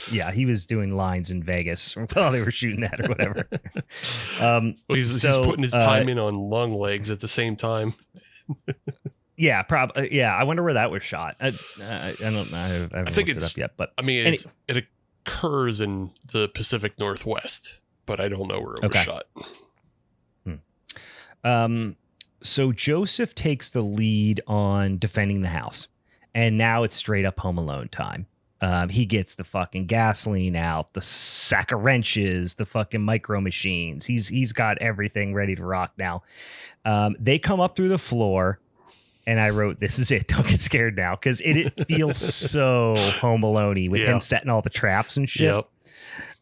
he was doing lines in Vegas while they were shooting that or whatever. he's putting his time in on Longlegs at the same time. Yeah, probably. Yeah, I wonder where that was shot. I don't know. I haven't think looked it's it up yet, but I mean, it occurs in the Pacific Northwest, but I don't know where it was shot. So Joseph takes the lead on defending the house, and now it's straight up Home Alone time. He gets the fucking gasoline out, the sack of wrenches, the fucking micro machines. He's got everything ready to rock now. They come up through the floor. And I wrote, "This is it. Don't get scared now," because it feels so Home Alone-y with him setting all the traps and shit.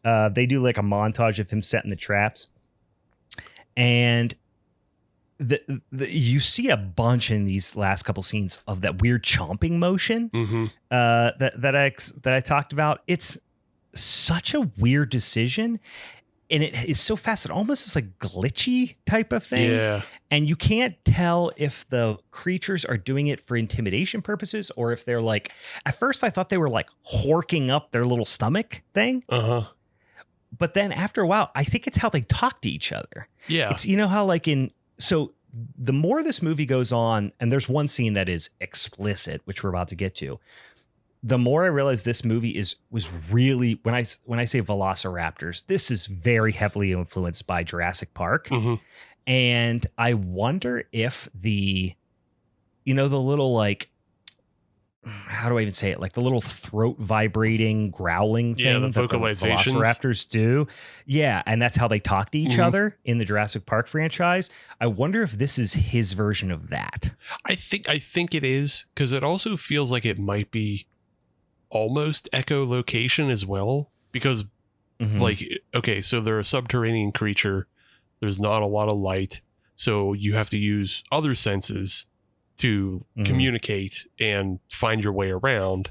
Yep. They do like a montage of him setting the traps, and you see a bunch in these last couple scenes of that weird chomping motion that I talked about. It's such a weird decision. And it is so fast. It almost is like glitchy type of thing. Yeah. And you can't tell if the creatures are doing it for intimidation purposes or if they're like, at first I thought they were like horking up their little stomach thing. But then after a while, I think it's how they talk to each other. Yeah. It's, how like so the more this movie goes on, and there's one scene that is explicit, which we're about to get to, the more I realize this movie was really, when I say velociraptors, this is very heavily influenced by Jurassic Park. And I wonder if the little, like, how do I even say it? Like the little throat vibrating growling thing the vocalizations velociraptors do. Yeah. And that's how they talk to each other in the Jurassic Park franchise. I wonder if this is his version of that. I think it is, because it also feels like it might be almost echolocation as well, because like, okay, so they're a subterranean creature, there's not a lot of light, so you have to use other senses to communicate and find your way around.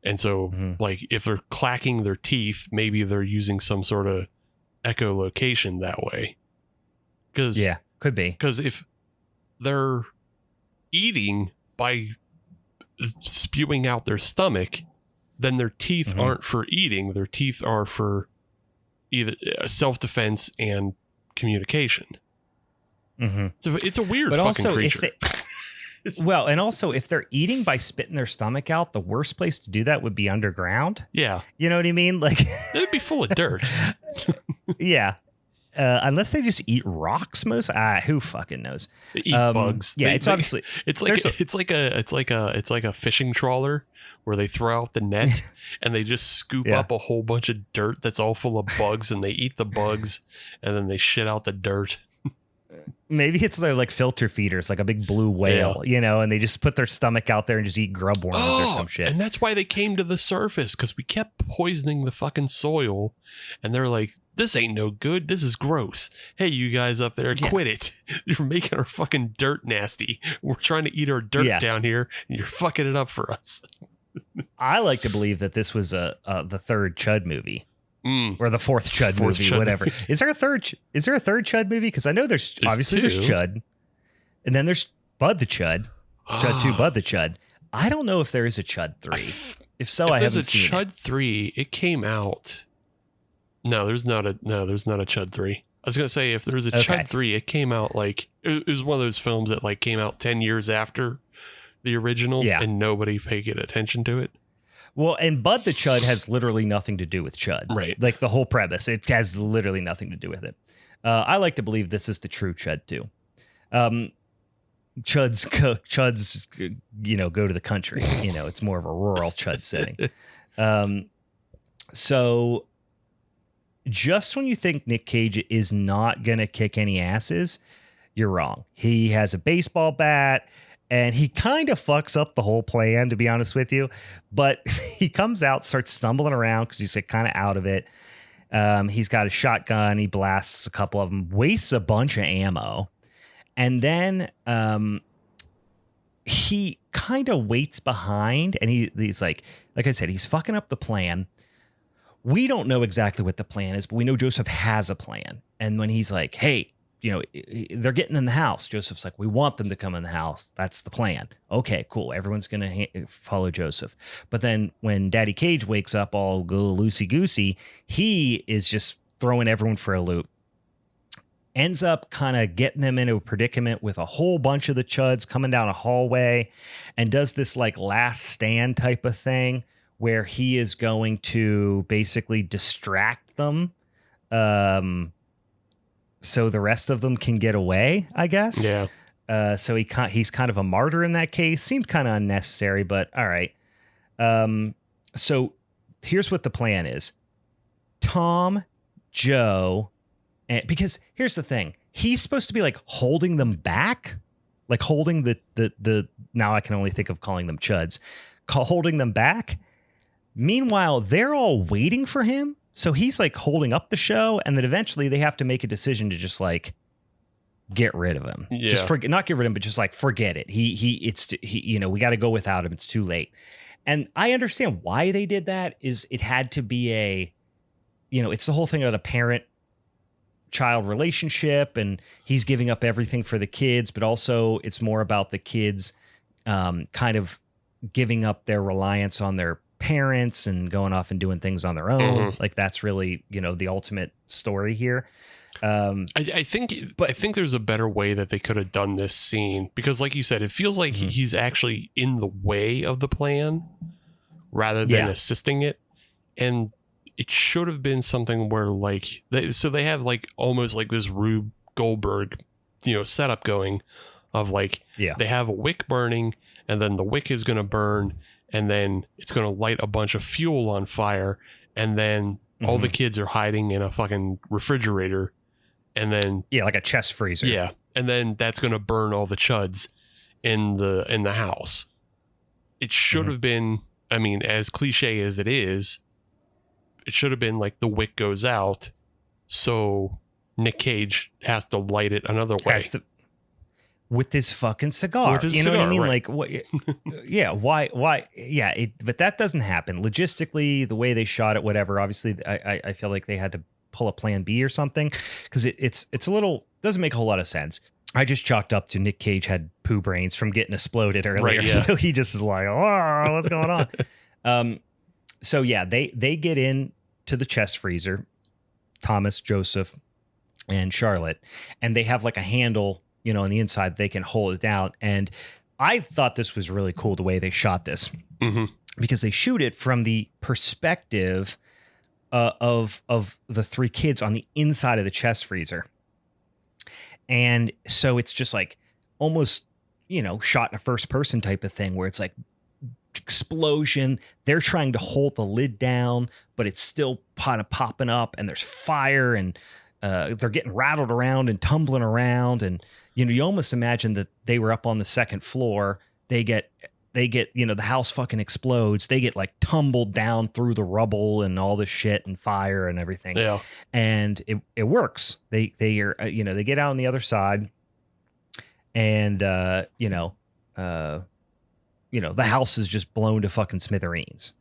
And so like if they're clacking their teeth, maybe they're using some sort of echolocation that way, because could be, because if they're eating by spewing out their stomach, then their teeth aren't for eating. Their teeth are for either self-defense and communication. So it's a weird fucking creature. Well, and also if they're eating by spitting their stomach out, the worst place to do that would be underground. Yeah. You know what I mean? Like it'd be full of dirt. Yeah. Unless they just eat rocks most. Who fucking knows? They eat bugs. Yeah, it's obviously it's like a fishing trawler where they throw out the net and they just scoop up a whole bunch of dirt that's all full of bugs, and they eat the bugs and then they shit out the dirt. Maybe it's their like filter feeders, like a big blue whale, and they just put their stomach out there and just eat grub worms or some shit. And that's why they came to the surface, because we kept poisoning the fucking soil. And they're like, this ain't no good. This is gross. Hey, you guys up there, quit it. You're making our fucking dirt nasty. We're trying to eat our dirt down here, and you're fucking it up for us. I like to believe that this was the third Chud movie. Or the fourth Chud movie, whatever. Is there a third Chud movie? Because I know there's obviously there's Chud, and then there's Bud the Chud, Chud 2, Bud the Chud. I don't know if there is a Chud 3. If so, I haven't seen it. There's a Chud 3. It came out. No, there's not a Chud 3. I was gonna say if there's a Chud 3, it came out like it was one of those films that like came out 10 years after the original, and nobody paid attention to it. Well, and Bud the Chud has literally nothing to do with Chud. Right. Like the whole premise, it has literally nothing to do with it. I like to believe this is the true Chud too. Chuds, go to the country. It's more of a rural Chud setting. So just when you think Nick Cage is not going to kick any asses, you're wrong. He has a baseball bat. And he kind of fucks up the whole plan, to be honest with you. But he comes out, starts stumbling around because he's kind of out of it. He's got a shotgun. He blasts a couple of them, wastes a bunch of ammo. And then he kind of waits behind. And he's like I said, he's fucking up the plan. We don't know exactly what the plan is, but we know Joseph has a plan. And when he's like, hey, they're getting in the house. Joseph's like, we want them to come in the house. That's the plan. Okay, cool. Everyone's going to follow Joseph. But then when Daddy Cage wakes up all loosey-goosey, he is just throwing everyone for a loop. Ends up kind of getting them into a predicament with a whole bunch of the Chuds coming down a hallway, and does this like last stand type of thing where he is going to basically distract them. So the rest of them can get away, I guess. Yeah. So he's kind of a martyr in that case. Seemed kind of unnecessary, but all right. So here's what the plan is. Tom, Joe, and because here's the thing. He's supposed to be like holding them back, like holding the now I can only think of calling them Chuds, holding them back. Meanwhile, they're all waiting for him. So he's like holding up the show, and then eventually they have to make a decision to just like get rid of him. Yeah. Just not get rid of him, but just like forget it. We got to go without him. It's too late. And I understand why they did that. Is it had to be it's the whole thing about a parent-child relationship, and he's giving up everything for the kids, but also it's more about the kids kind of giving up their reliance on their parents and going off and doing things on their own. Mm-hmm. Like that's really the ultimate story here. I think there's a better way that they could have done this scene, because like you said, it feels like he's actually in the way of the plan rather than assisting it. And it should have been something where like they have like almost like this Rube Goldberg setup going of like they have a wick burning, and then the wick is going to burn, and then it's going to light a bunch of fuel on fire, and then all the kids are hiding in a fucking refrigerator, and then like a chest freezer. Yeah, and then that's going to burn all the Chuds in the house. It should have been, I mean, as cliche as it is, it should have been like the wick goes out, so Nick Cage has to light it another way. With this fucking cigar. What I mean? Right. Like, what? Yeah. Why? Yeah. But that doesn't happen. Logistically, the way they shot it, whatever, obviously, I feel like they had to pull a plan B or something, because it's a little, doesn't make a whole lot of sense. I just chalked up to Nick Cage had poo brains from getting exploded earlier. Right, yeah. So he just is like, oh, what's going on? So yeah, they get in to the chest freezer, Thomas, Joseph, and Charlotte, and they have like a handle, on the inside, they can hold it down. And I thought this was really cool the way they shot this, because they shoot it from the perspective of the three kids on the inside of the chest freezer. And so it's just like almost, shot in a first person type of thing where it's like explosion. They're trying to hold the lid down, but it's still kind of popping up, and there's fire, and they're getting rattled around and tumbling around, and you almost imagine that they were up on the second floor. They get the house fucking explodes. They get like tumbled down through the rubble and all this shit and fire and everything. Yeah. And it works. They are they get out on the other side, and the house is just blown to fucking smithereens.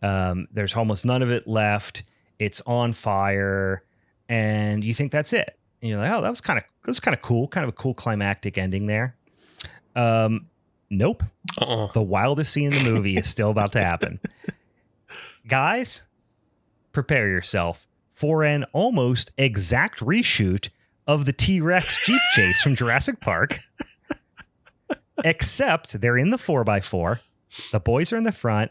There's almost none of it left. It's on fire, and you think that's it. And you're like, oh, that was kind of cool, kind of a cool climactic ending there. Nope. The wildest scene in the movie is still about to happen. Guys, prepare yourself for an almost exact reshoot of the T-Rex Jeep chase from Jurassic Park. Except they're in the 4x4. The boys are in the front.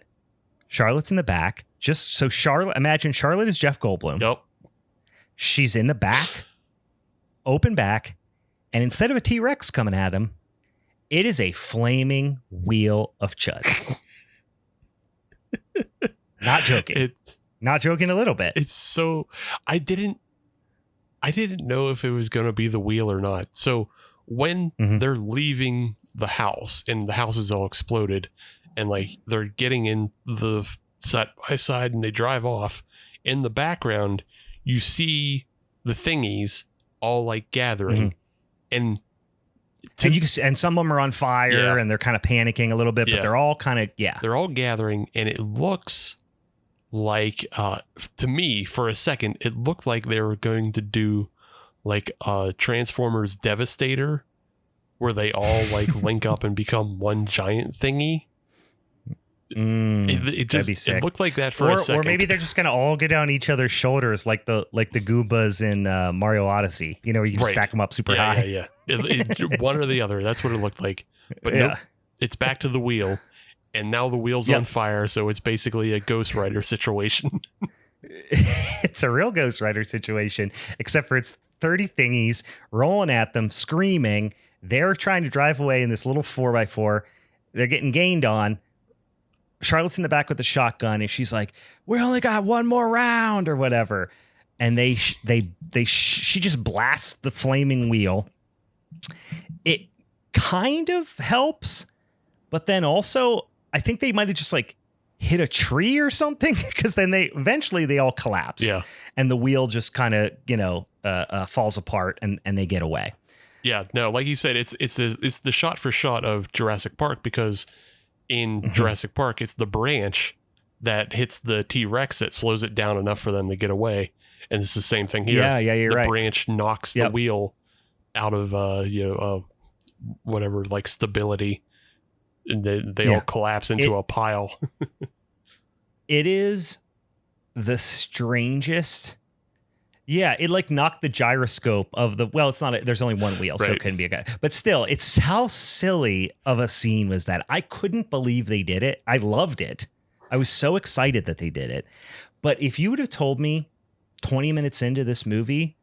Charlotte's in the back. Just so imagine Charlotte is Jeff Goldblum. Yep. She's in the back, open back, and instead of a T-Rex coming at him, it is a flaming wheel of chud. Not joking. Not joking a little bit. It's so I didn't know if it was going to be the wheel or not. So when they're leaving the house and the house is all exploded and like they're getting in the side by side and they drive off, in the background you see the thingies all like gathering and some of them are on fire and they're kind of panicking a little bit, but they're all kind of they're all gathering, and it looks like to me for a second it looked like they were going to do like Transformers Devastator, where they all like link up and become one giant thingy. It looked like that for a second. Or maybe they're just gonna all get on each other's shoulders like the Goombas in Mario Odyssey. Where you can stack them up super high. Yeah. One or the other. That's what it looked like. But nope, it's back to the wheel, and now the wheel's on fire. So it's basically a Ghost Rider situation. It's a real Ghost Rider situation, except for it's 30 thingies rolling at them, screaming. They're trying to drive away in this little 4x4. They're getting gained on. Charlotte's in the back with the shotgun, and she's like, "We only got one more round," or whatever. And she just blasts the flaming wheel. It kind of helps, but then also I think they might have just like hit a tree or something, because then they all collapse. Yeah, and the wheel just kind of falls apart, and they get away. Yeah, no, like you said, it's the shot for shot of Jurassic Park, because in Jurassic Park, it's the branch that hits the T-Rex that slows it down enough for them to get away. And it's the same thing here. Yeah, you're right. The branch knocks the wheel out of, whatever, like stability. And they all collapse into a pile. It is the strangest. Yeah, it like knocked the gyroscope of it's not, there's only one wheel, so it couldn't be a guy. But still, it's how silly of a scene was that. I couldn't believe they did it. I loved it. I was so excited that they did it. But if you would have told me 20 minutes into this movie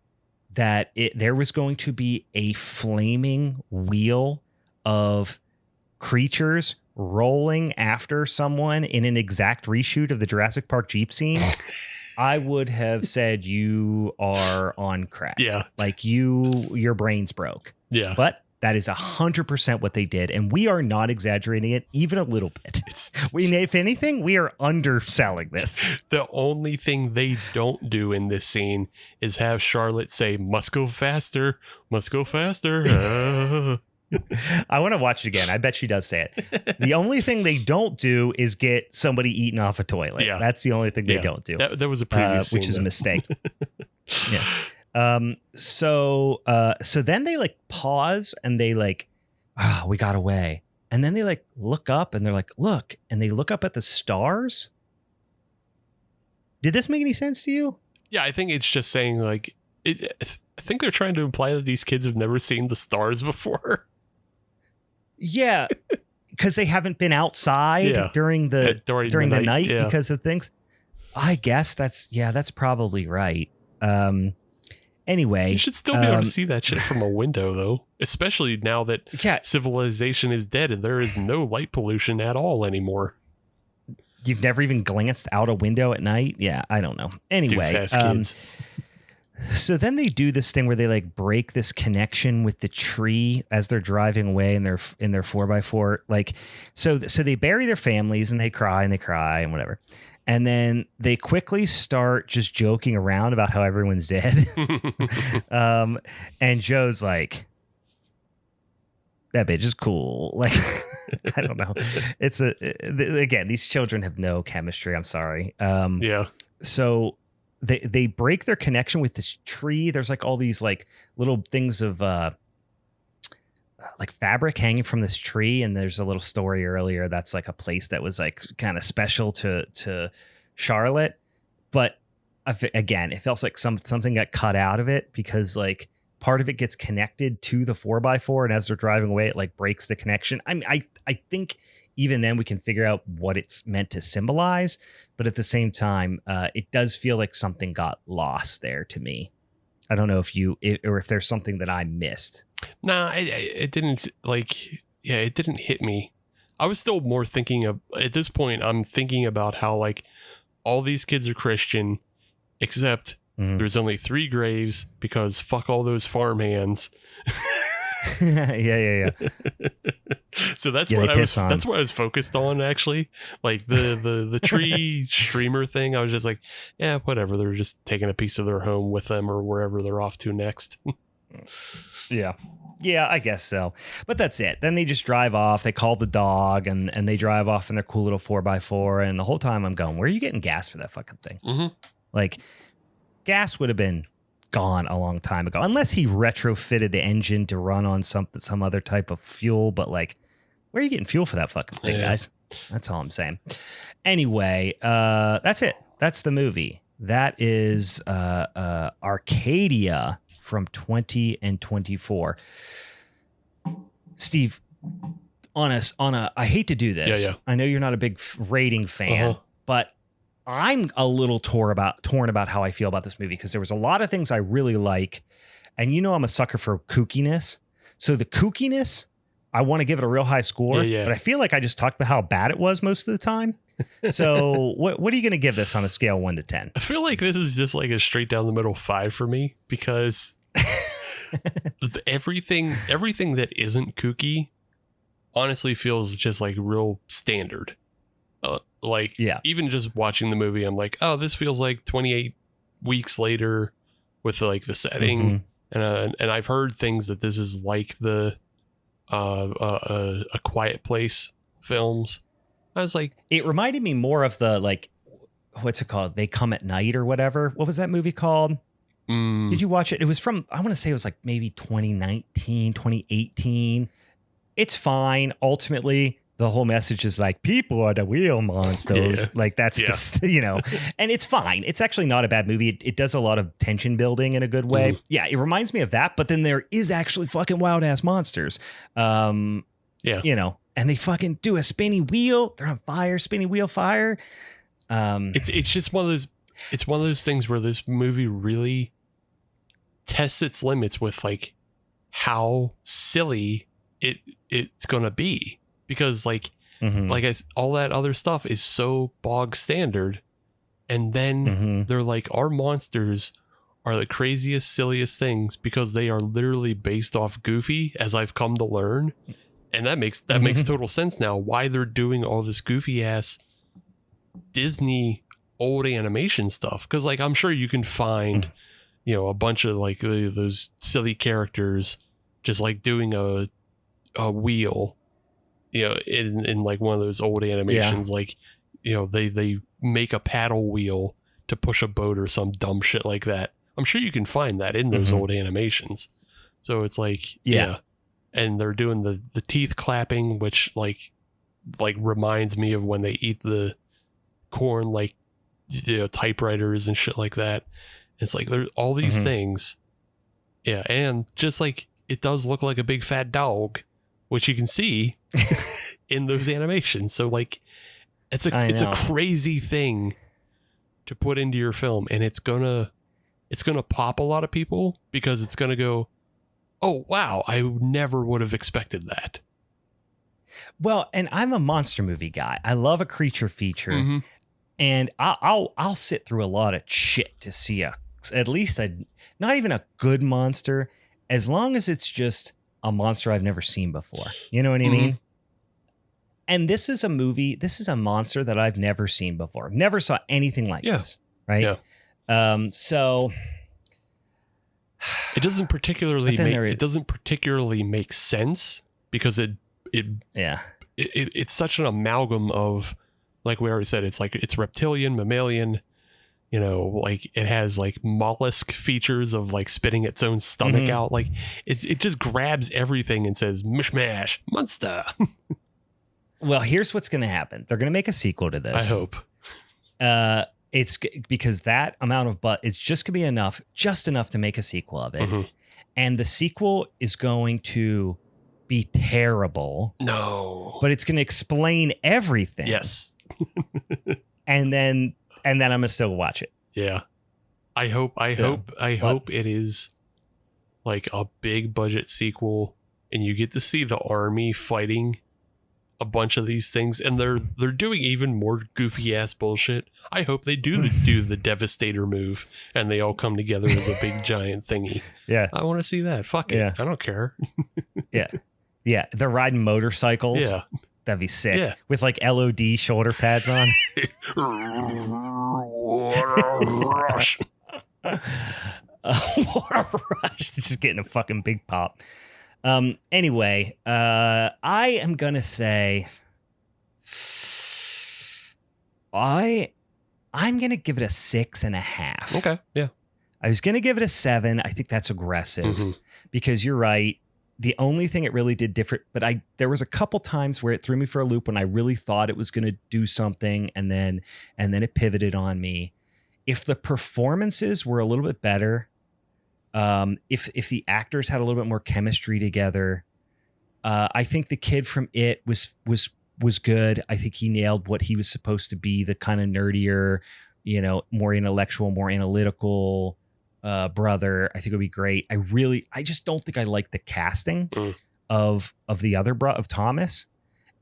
that there was going to be a flaming wheel of creatures rolling after someone in an exact reshoot of the Jurassic Park Jeep scene, I would have said you are on crack. Yeah. Like your brain's broke. Yeah. But that is 100% what they did. And we are not exaggerating it even a little bit. If anything, we are underselling this. The only thing they don't do in this scene is have Charlotte say, "Must go faster, must go faster." I want to watch it again. I bet she does say it. The only thing they don't do is get somebody eating off a toilet. Yeah. That's the only thing they don't do. That was a previous scene, which is a mistake. Yeah. So then they like pause and they like, we got away. And then they like look up and they're like, look, and they look up at the stars. Did this make any sense to you? Yeah, I think it's just saying like, I think they're trying to imply that these kids have never seen the stars before. Yeah, because they haven't been outside during the night because of things. I guess that's probably right. Anyway, you should still be able to see that shit from a window, though, especially now that civilization is dead and there is no light pollution at all anymore. You've never even glanced out a window at night? Yeah, I don't know. Anyway, kids. So then they do this thing where they like break this connection with the tree as they're driving away in their 4x4. Like, so they bury their families and they cry and whatever. And then they quickly start just joking around about how everyone's dead. And Joe's like, that bitch is cool. Like, I don't know. It's again, these children have no chemistry. I'm sorry. Yeah. So they break their connection with this tree. There's like all these like little things of like fabric hanging from this tree. And there's a little story earlier that's like a place that was like kind of special to Charlotte. But again, it felt like something got cut out of it because like part of it gets connected to the 4x4. And as they're driving away, it like breaks the connection. I mean, I think even then we can figure out what it's meant to symbolize. But at the same time, it does feel like something got lost there to me. I don't know if there's something that I missed. Nah, it didn't it didn't hit me. I was still more thinking of, at this point, I'm thinking about how like all these kids are Christian, except there's only 3 graves because fuck all those farmhands. Yeah. So that's what I was focused on, actually. Like the tree streamer thing, I was just like, yeah, whatever. They're just taking a piece of their home with them or wherever they're off to next. Yeah, I guess so. But that's it. Then they just drive off. They call the dog and they drive off in their cool little 4x4. And the whole time I'm going, where are you getting gas for that fucking thing? Mm-hmm. Like, gas would have been gone a long time ago, unless he retrofitted the engine to run on some other type of fuel. But like, where are you getting fuel for that fucking thing, guys? That's all I'm saying. Anyway, that's it. That's the movie. That is Arcadia from 20 and 24. Steve, on a I hate to do this. Yeah. I know you're not a big rating fan, but I'm a little torn about how I feel about this movie because there was a lot of things I really like. And I'm a sucker for kookiness. So the kookiness, I want to give it a real high score. Yeah. But I feel like I just talked about how bad it was most of the time. So what are you going to give this on a scale 1 to 10? I feel like this is just like a straight down the middle 5 for me because everything that isn't kooky honestly feels just like real standard. Even just watching the movie, I'm like, oh, this feels like 28 weeks later with like the setting. And I've heard things that this is like the A Quiet Place films. I was like, it reminded me more of the, like, what's it called? They Come at Night or whatever. What was that movie called? Did you watch it? It was from, I want to say it was like maybe 2019, 2018. It's fine. Ultimately, the whole message is like, people are the real monsters. Yeah. Like that's, and it's fine. It's actually not a bad movie. It does a lot of tension building in a good way. Yeah. It reminds me of that, but then there is actually fucking wild ass monsters. And they fucking do a spinny wheel. They're on fire, spinny wheel fire. It's just one of those things where this movie really tests its limits with like how silly it's going to be. Because all that other stuff is so bog standard. And then they're like, our monsters are the craziest, silliest things because they are literally based off Goofy, as I've come to learn. And that makes total sense now why they're doing all this goofy ass Disney old animation stuff. Because like, I'm sure you can find, a bunch of like those silly characters just like doing a wheel. In like one of those old animations, they make a paddle wheel to push a boat or some dumb shit like that. I'm sure you can find that in those old animations. So it's like, and they're doing the teeth clapping, which like reminds me of when they eat the corn, like, typewriters and shit like that. It's like, there's all these things. Yeah. And just like, it does look like a big fat dog, which you can see in those animations. So like, it's a crazy thing to put into your film, and it's gonna pop a lot of people because it's gonna go, oh wow, I never would have expected that. Well, and I'm a monster movie guy. I love a creature feature, and I'll sit through a lot of shit to see a at least not even a good monster, as long as it's just a monster I've never seen before. You know what I mean? And this is a monster that I've never seen before. Never saw anything like this. Right. Yeah. So it doesn't particularly make sense because it's such an amalgam of, like we already said, it's like it's reptilian, mammalian, you know, like it has like mollusk features of like spitting its own stomach out. Like it just grabs everything and says mishmash monster. Well, here's what's going to happen. They're going to make a sequel to this. I hope. It's because that amount of butt is just going to be just enough to make a sequel of it. And the sequel is going to be terrible. No. But it's going to explain everything. Yes. and then I'm going to still watch it. Yeah. I hope it is like a big budget sequel and you get to see the army fighting a bunch of these things and they're doing even more goofy ass bullshit. I hope they do the Devastator move and they all come together as a big giant thingy. Yeah. I want to see that. Fuck it. Yeah. I don't care. Yeah. Yeah. They're riding motorcycles. Yeah. That'd be sick. Yeah. With like LOD shoulder pads on. What a rush. What a rush. Just getting a fucking big pop. Anyway, I am going to say I'm going to give it a 6.5. Okay. Yeah. I was going to give it a 7. I think that's aggressive because you're right. The only thing it really did different, but there was a couple times where it threw me for a loop when I really thought it was going to do something and then it pivoted on me. If the performances were a little bit better, if the actors had a little bit more chemistry together, I think the kid from It was good. I think he nailed what he was supposed to be, the kind of nerdier, you know, more intellectual, more analytical brother. I think it would be great. I just don't think I like the casting of the other of Thomas.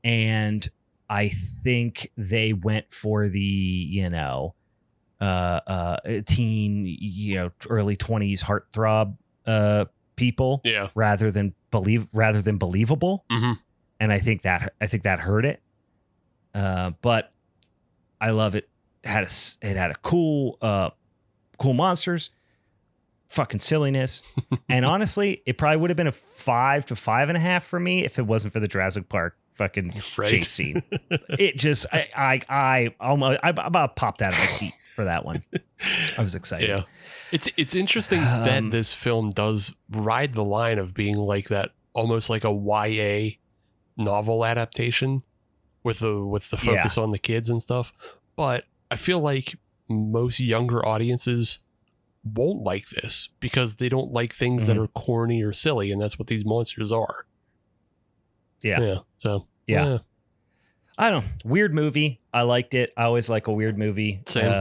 And I think they went for the, you know, teen, you know, early 20s heartthrob people, rather than believable. And I think that hurt it. But I love it. It had a cool monsters, fucking silliness, and honestly, it probably would have been a 5 to 5.5 for me if it wasn't for the Jurassic Park fucking chase scene. It just, I about popped out of my seat for that one. I was excited. Yeah, it's interesting that this film does ride the line of being like that, almost like a YA novel adaptation with the focus on the kids and stuff. But I feel like most younger audiences won't like this because they don't like things that are corny or silly, and that's what these monsters are. Yeah. So yeah. I don't know. Weird movie. I liked it. I always like a weird movie. Same.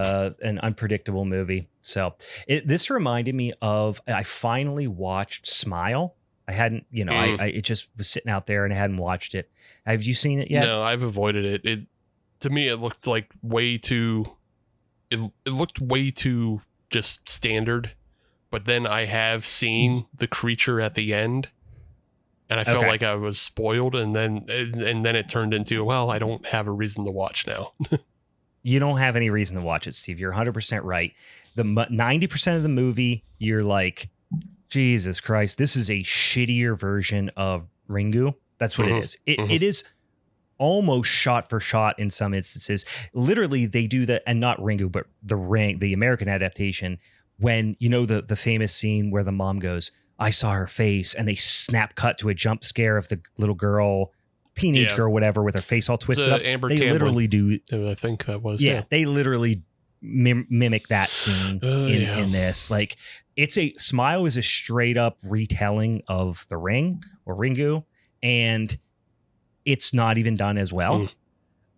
An unpredictable movie. So this reminded me of, I finally watched Smile. I hadn't, you know, it just was sitting out there and I hadn't watched it. Have you seen it yet? No, I've avoided it. To me, it looked like way too just standard. But then I have seen the creature at the end, and I felt like I was spoiled. And then it turned into, well, I don't have a reason to watch now. You don't have any reason to watch it, Steve. You're 100% right. The 90% of the movie, you're like, Jesus Christ, this is a shittier version of Ringu. That's what it is. It is almost shot for shot in some instances. Literally, they do that, and not Ringu, but the American adaptation, when, you know, the famous scene where the mom goes, I saw her face, and they snap cut to a jump scare of the little girl, teenage girl, whatever, with her face all twisted up. Amber they Tamblyn, literally do. I think that was. Yeah, they literally mimic that scene in this. Like, Smile is a straight up retelling of The Ring or Ringu, and it's not even done as well.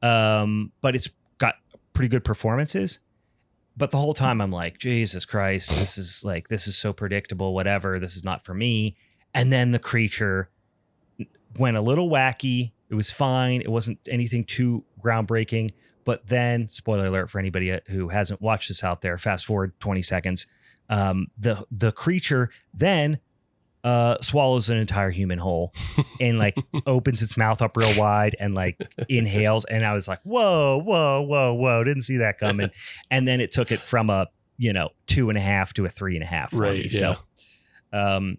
But it's got pretty good performances. But the whole time I'm like, Jesus Christ, this is so predictable, whatever. This is not for me. And then the creature went a little wacky. It was fine. It wasn't anything too groundbreaking. But then, spoiler alert for anybody who hasn't watched this out there, fast forward 20 seconds. the creature then swallows an entire human whole and like opens its mouth up real wide and like inhales. And I was like, whoa, didn't see that coming. And then it took it from a 2.5 to a 3.5 for me. Yeah. So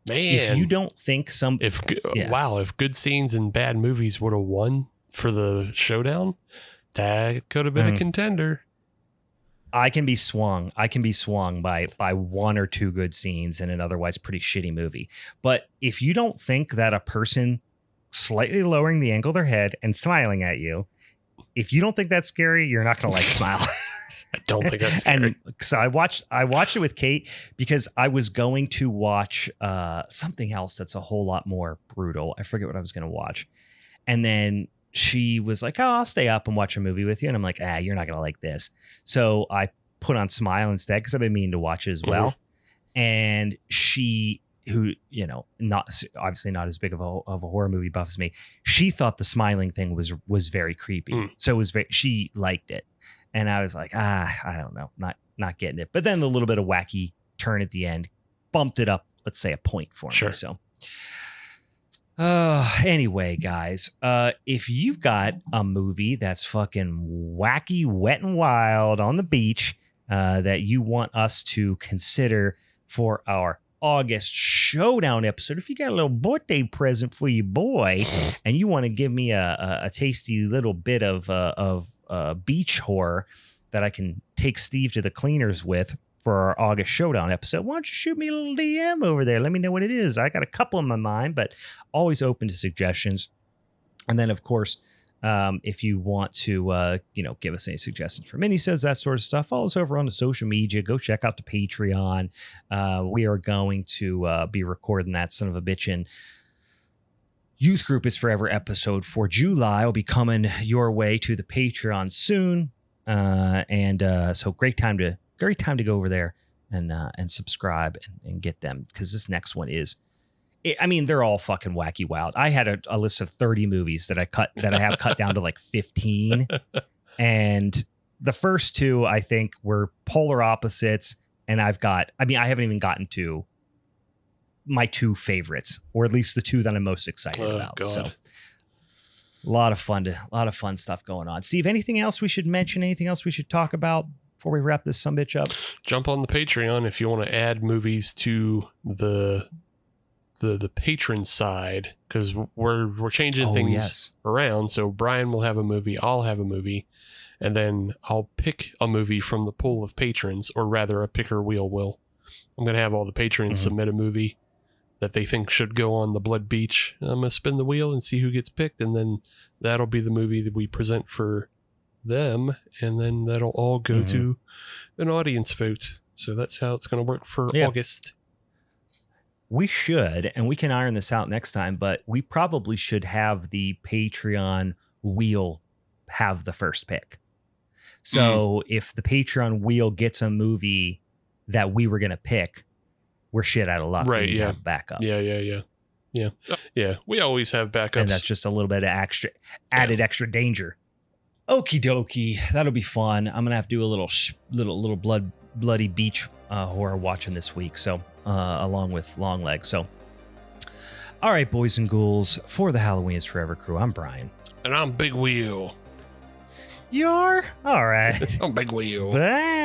Man, if you don't think if good scenes and bad movies would have won for the showdown, that could have been a contender. I can be swung by one or two good scenes in an otherwise pretty shitty movie. But if you don't think that a person slightly lowering the angle of their head and smiling at you, if you don't think that's scary, you're not going to like Smile. I don't think that's scary. And so I watched it with Kate because I was going to watch something else that's a whole lot more brutal. I forget what I was going to watch. And then she was like, oh, I'll stay up and watch a movie with you. And I'm like, you're not going to like this. So I put on Smile instead because I've been meaning to watch it as well. Mm-hmm. And she, who, obviously not as big of a horror movie buff as me, she thought the smiling thing was very creepy. So she liked it. And I was like, I don't know, not getting it. But then the little bit of wacky turn at the end bumped it up, let's say, a point for me. So anyway, guys, if you've got a movie that's fucking wacky, wet and wild on the beach that you want us to consider for our August Showdown episode, if you got a little birthday present for your boy and you want to give me a tasty little bit of beach horror that I can take Steve to the cleaners with for our August Showdown episode, why don't you shoot me a little DM over there? Let me know what it is. I got a couple in my mind, but always open to suggestions. And then, of course, if you want to, give us any suggestions for minisodes, that sort of stuff, follow us over on the social media. Go check out the Patreon. We are going to be recording that son of a bitchin' Youth Group is Forever episode for July. Will be coming your way to the Patreon soon. So great time to go over there and subscribe and get them, because this next one is, they're all fucking wacky wild. I had a list of 30 movies that I have cut down to like 15. And the first two, I think, were polar opposites. And I haven't even gotten to my two favorites, or at least the two that I'm most excited about. God. So a lot of fun stuff going on. Steve, anything else we should mention? Anything else we should talk about before we wrap this sumbitch up? Jump on the Patreon if you want to add movies to the patron side, because we're changing things around. So Brian will have a movie, I'll have a movie, and then I'll pick a movie from the pool of patrons, or rather a picker wheel will. I'm going to have all the patrons submit a movie that they think should go on the Blood Beach. I'm going to spin the wheel and see who gets picked, and then that'll be the movie that we present for them, and then that'll all go to an audience vote. So that's how it's going to work for August. We should, and we can iron this out next time, but we probably should have the Patreon wheel have the first pick. So if the Patreon wheel gets a movie that we were going to pick, we're shit out of luck. Right, we need to have backup. Yeah. We always have backups. And that's just a little bit of extra danger. Okie dokie. That'll be fun. I'm going to have to do a little bloody beach horror watching this week. So, along with Longlegs. So, all right, boys and ghouls, for the Halloween is Forever crew, I'm Brian. And I'm Big Wheel. You are? All right. I'm Big Wheel. Bye.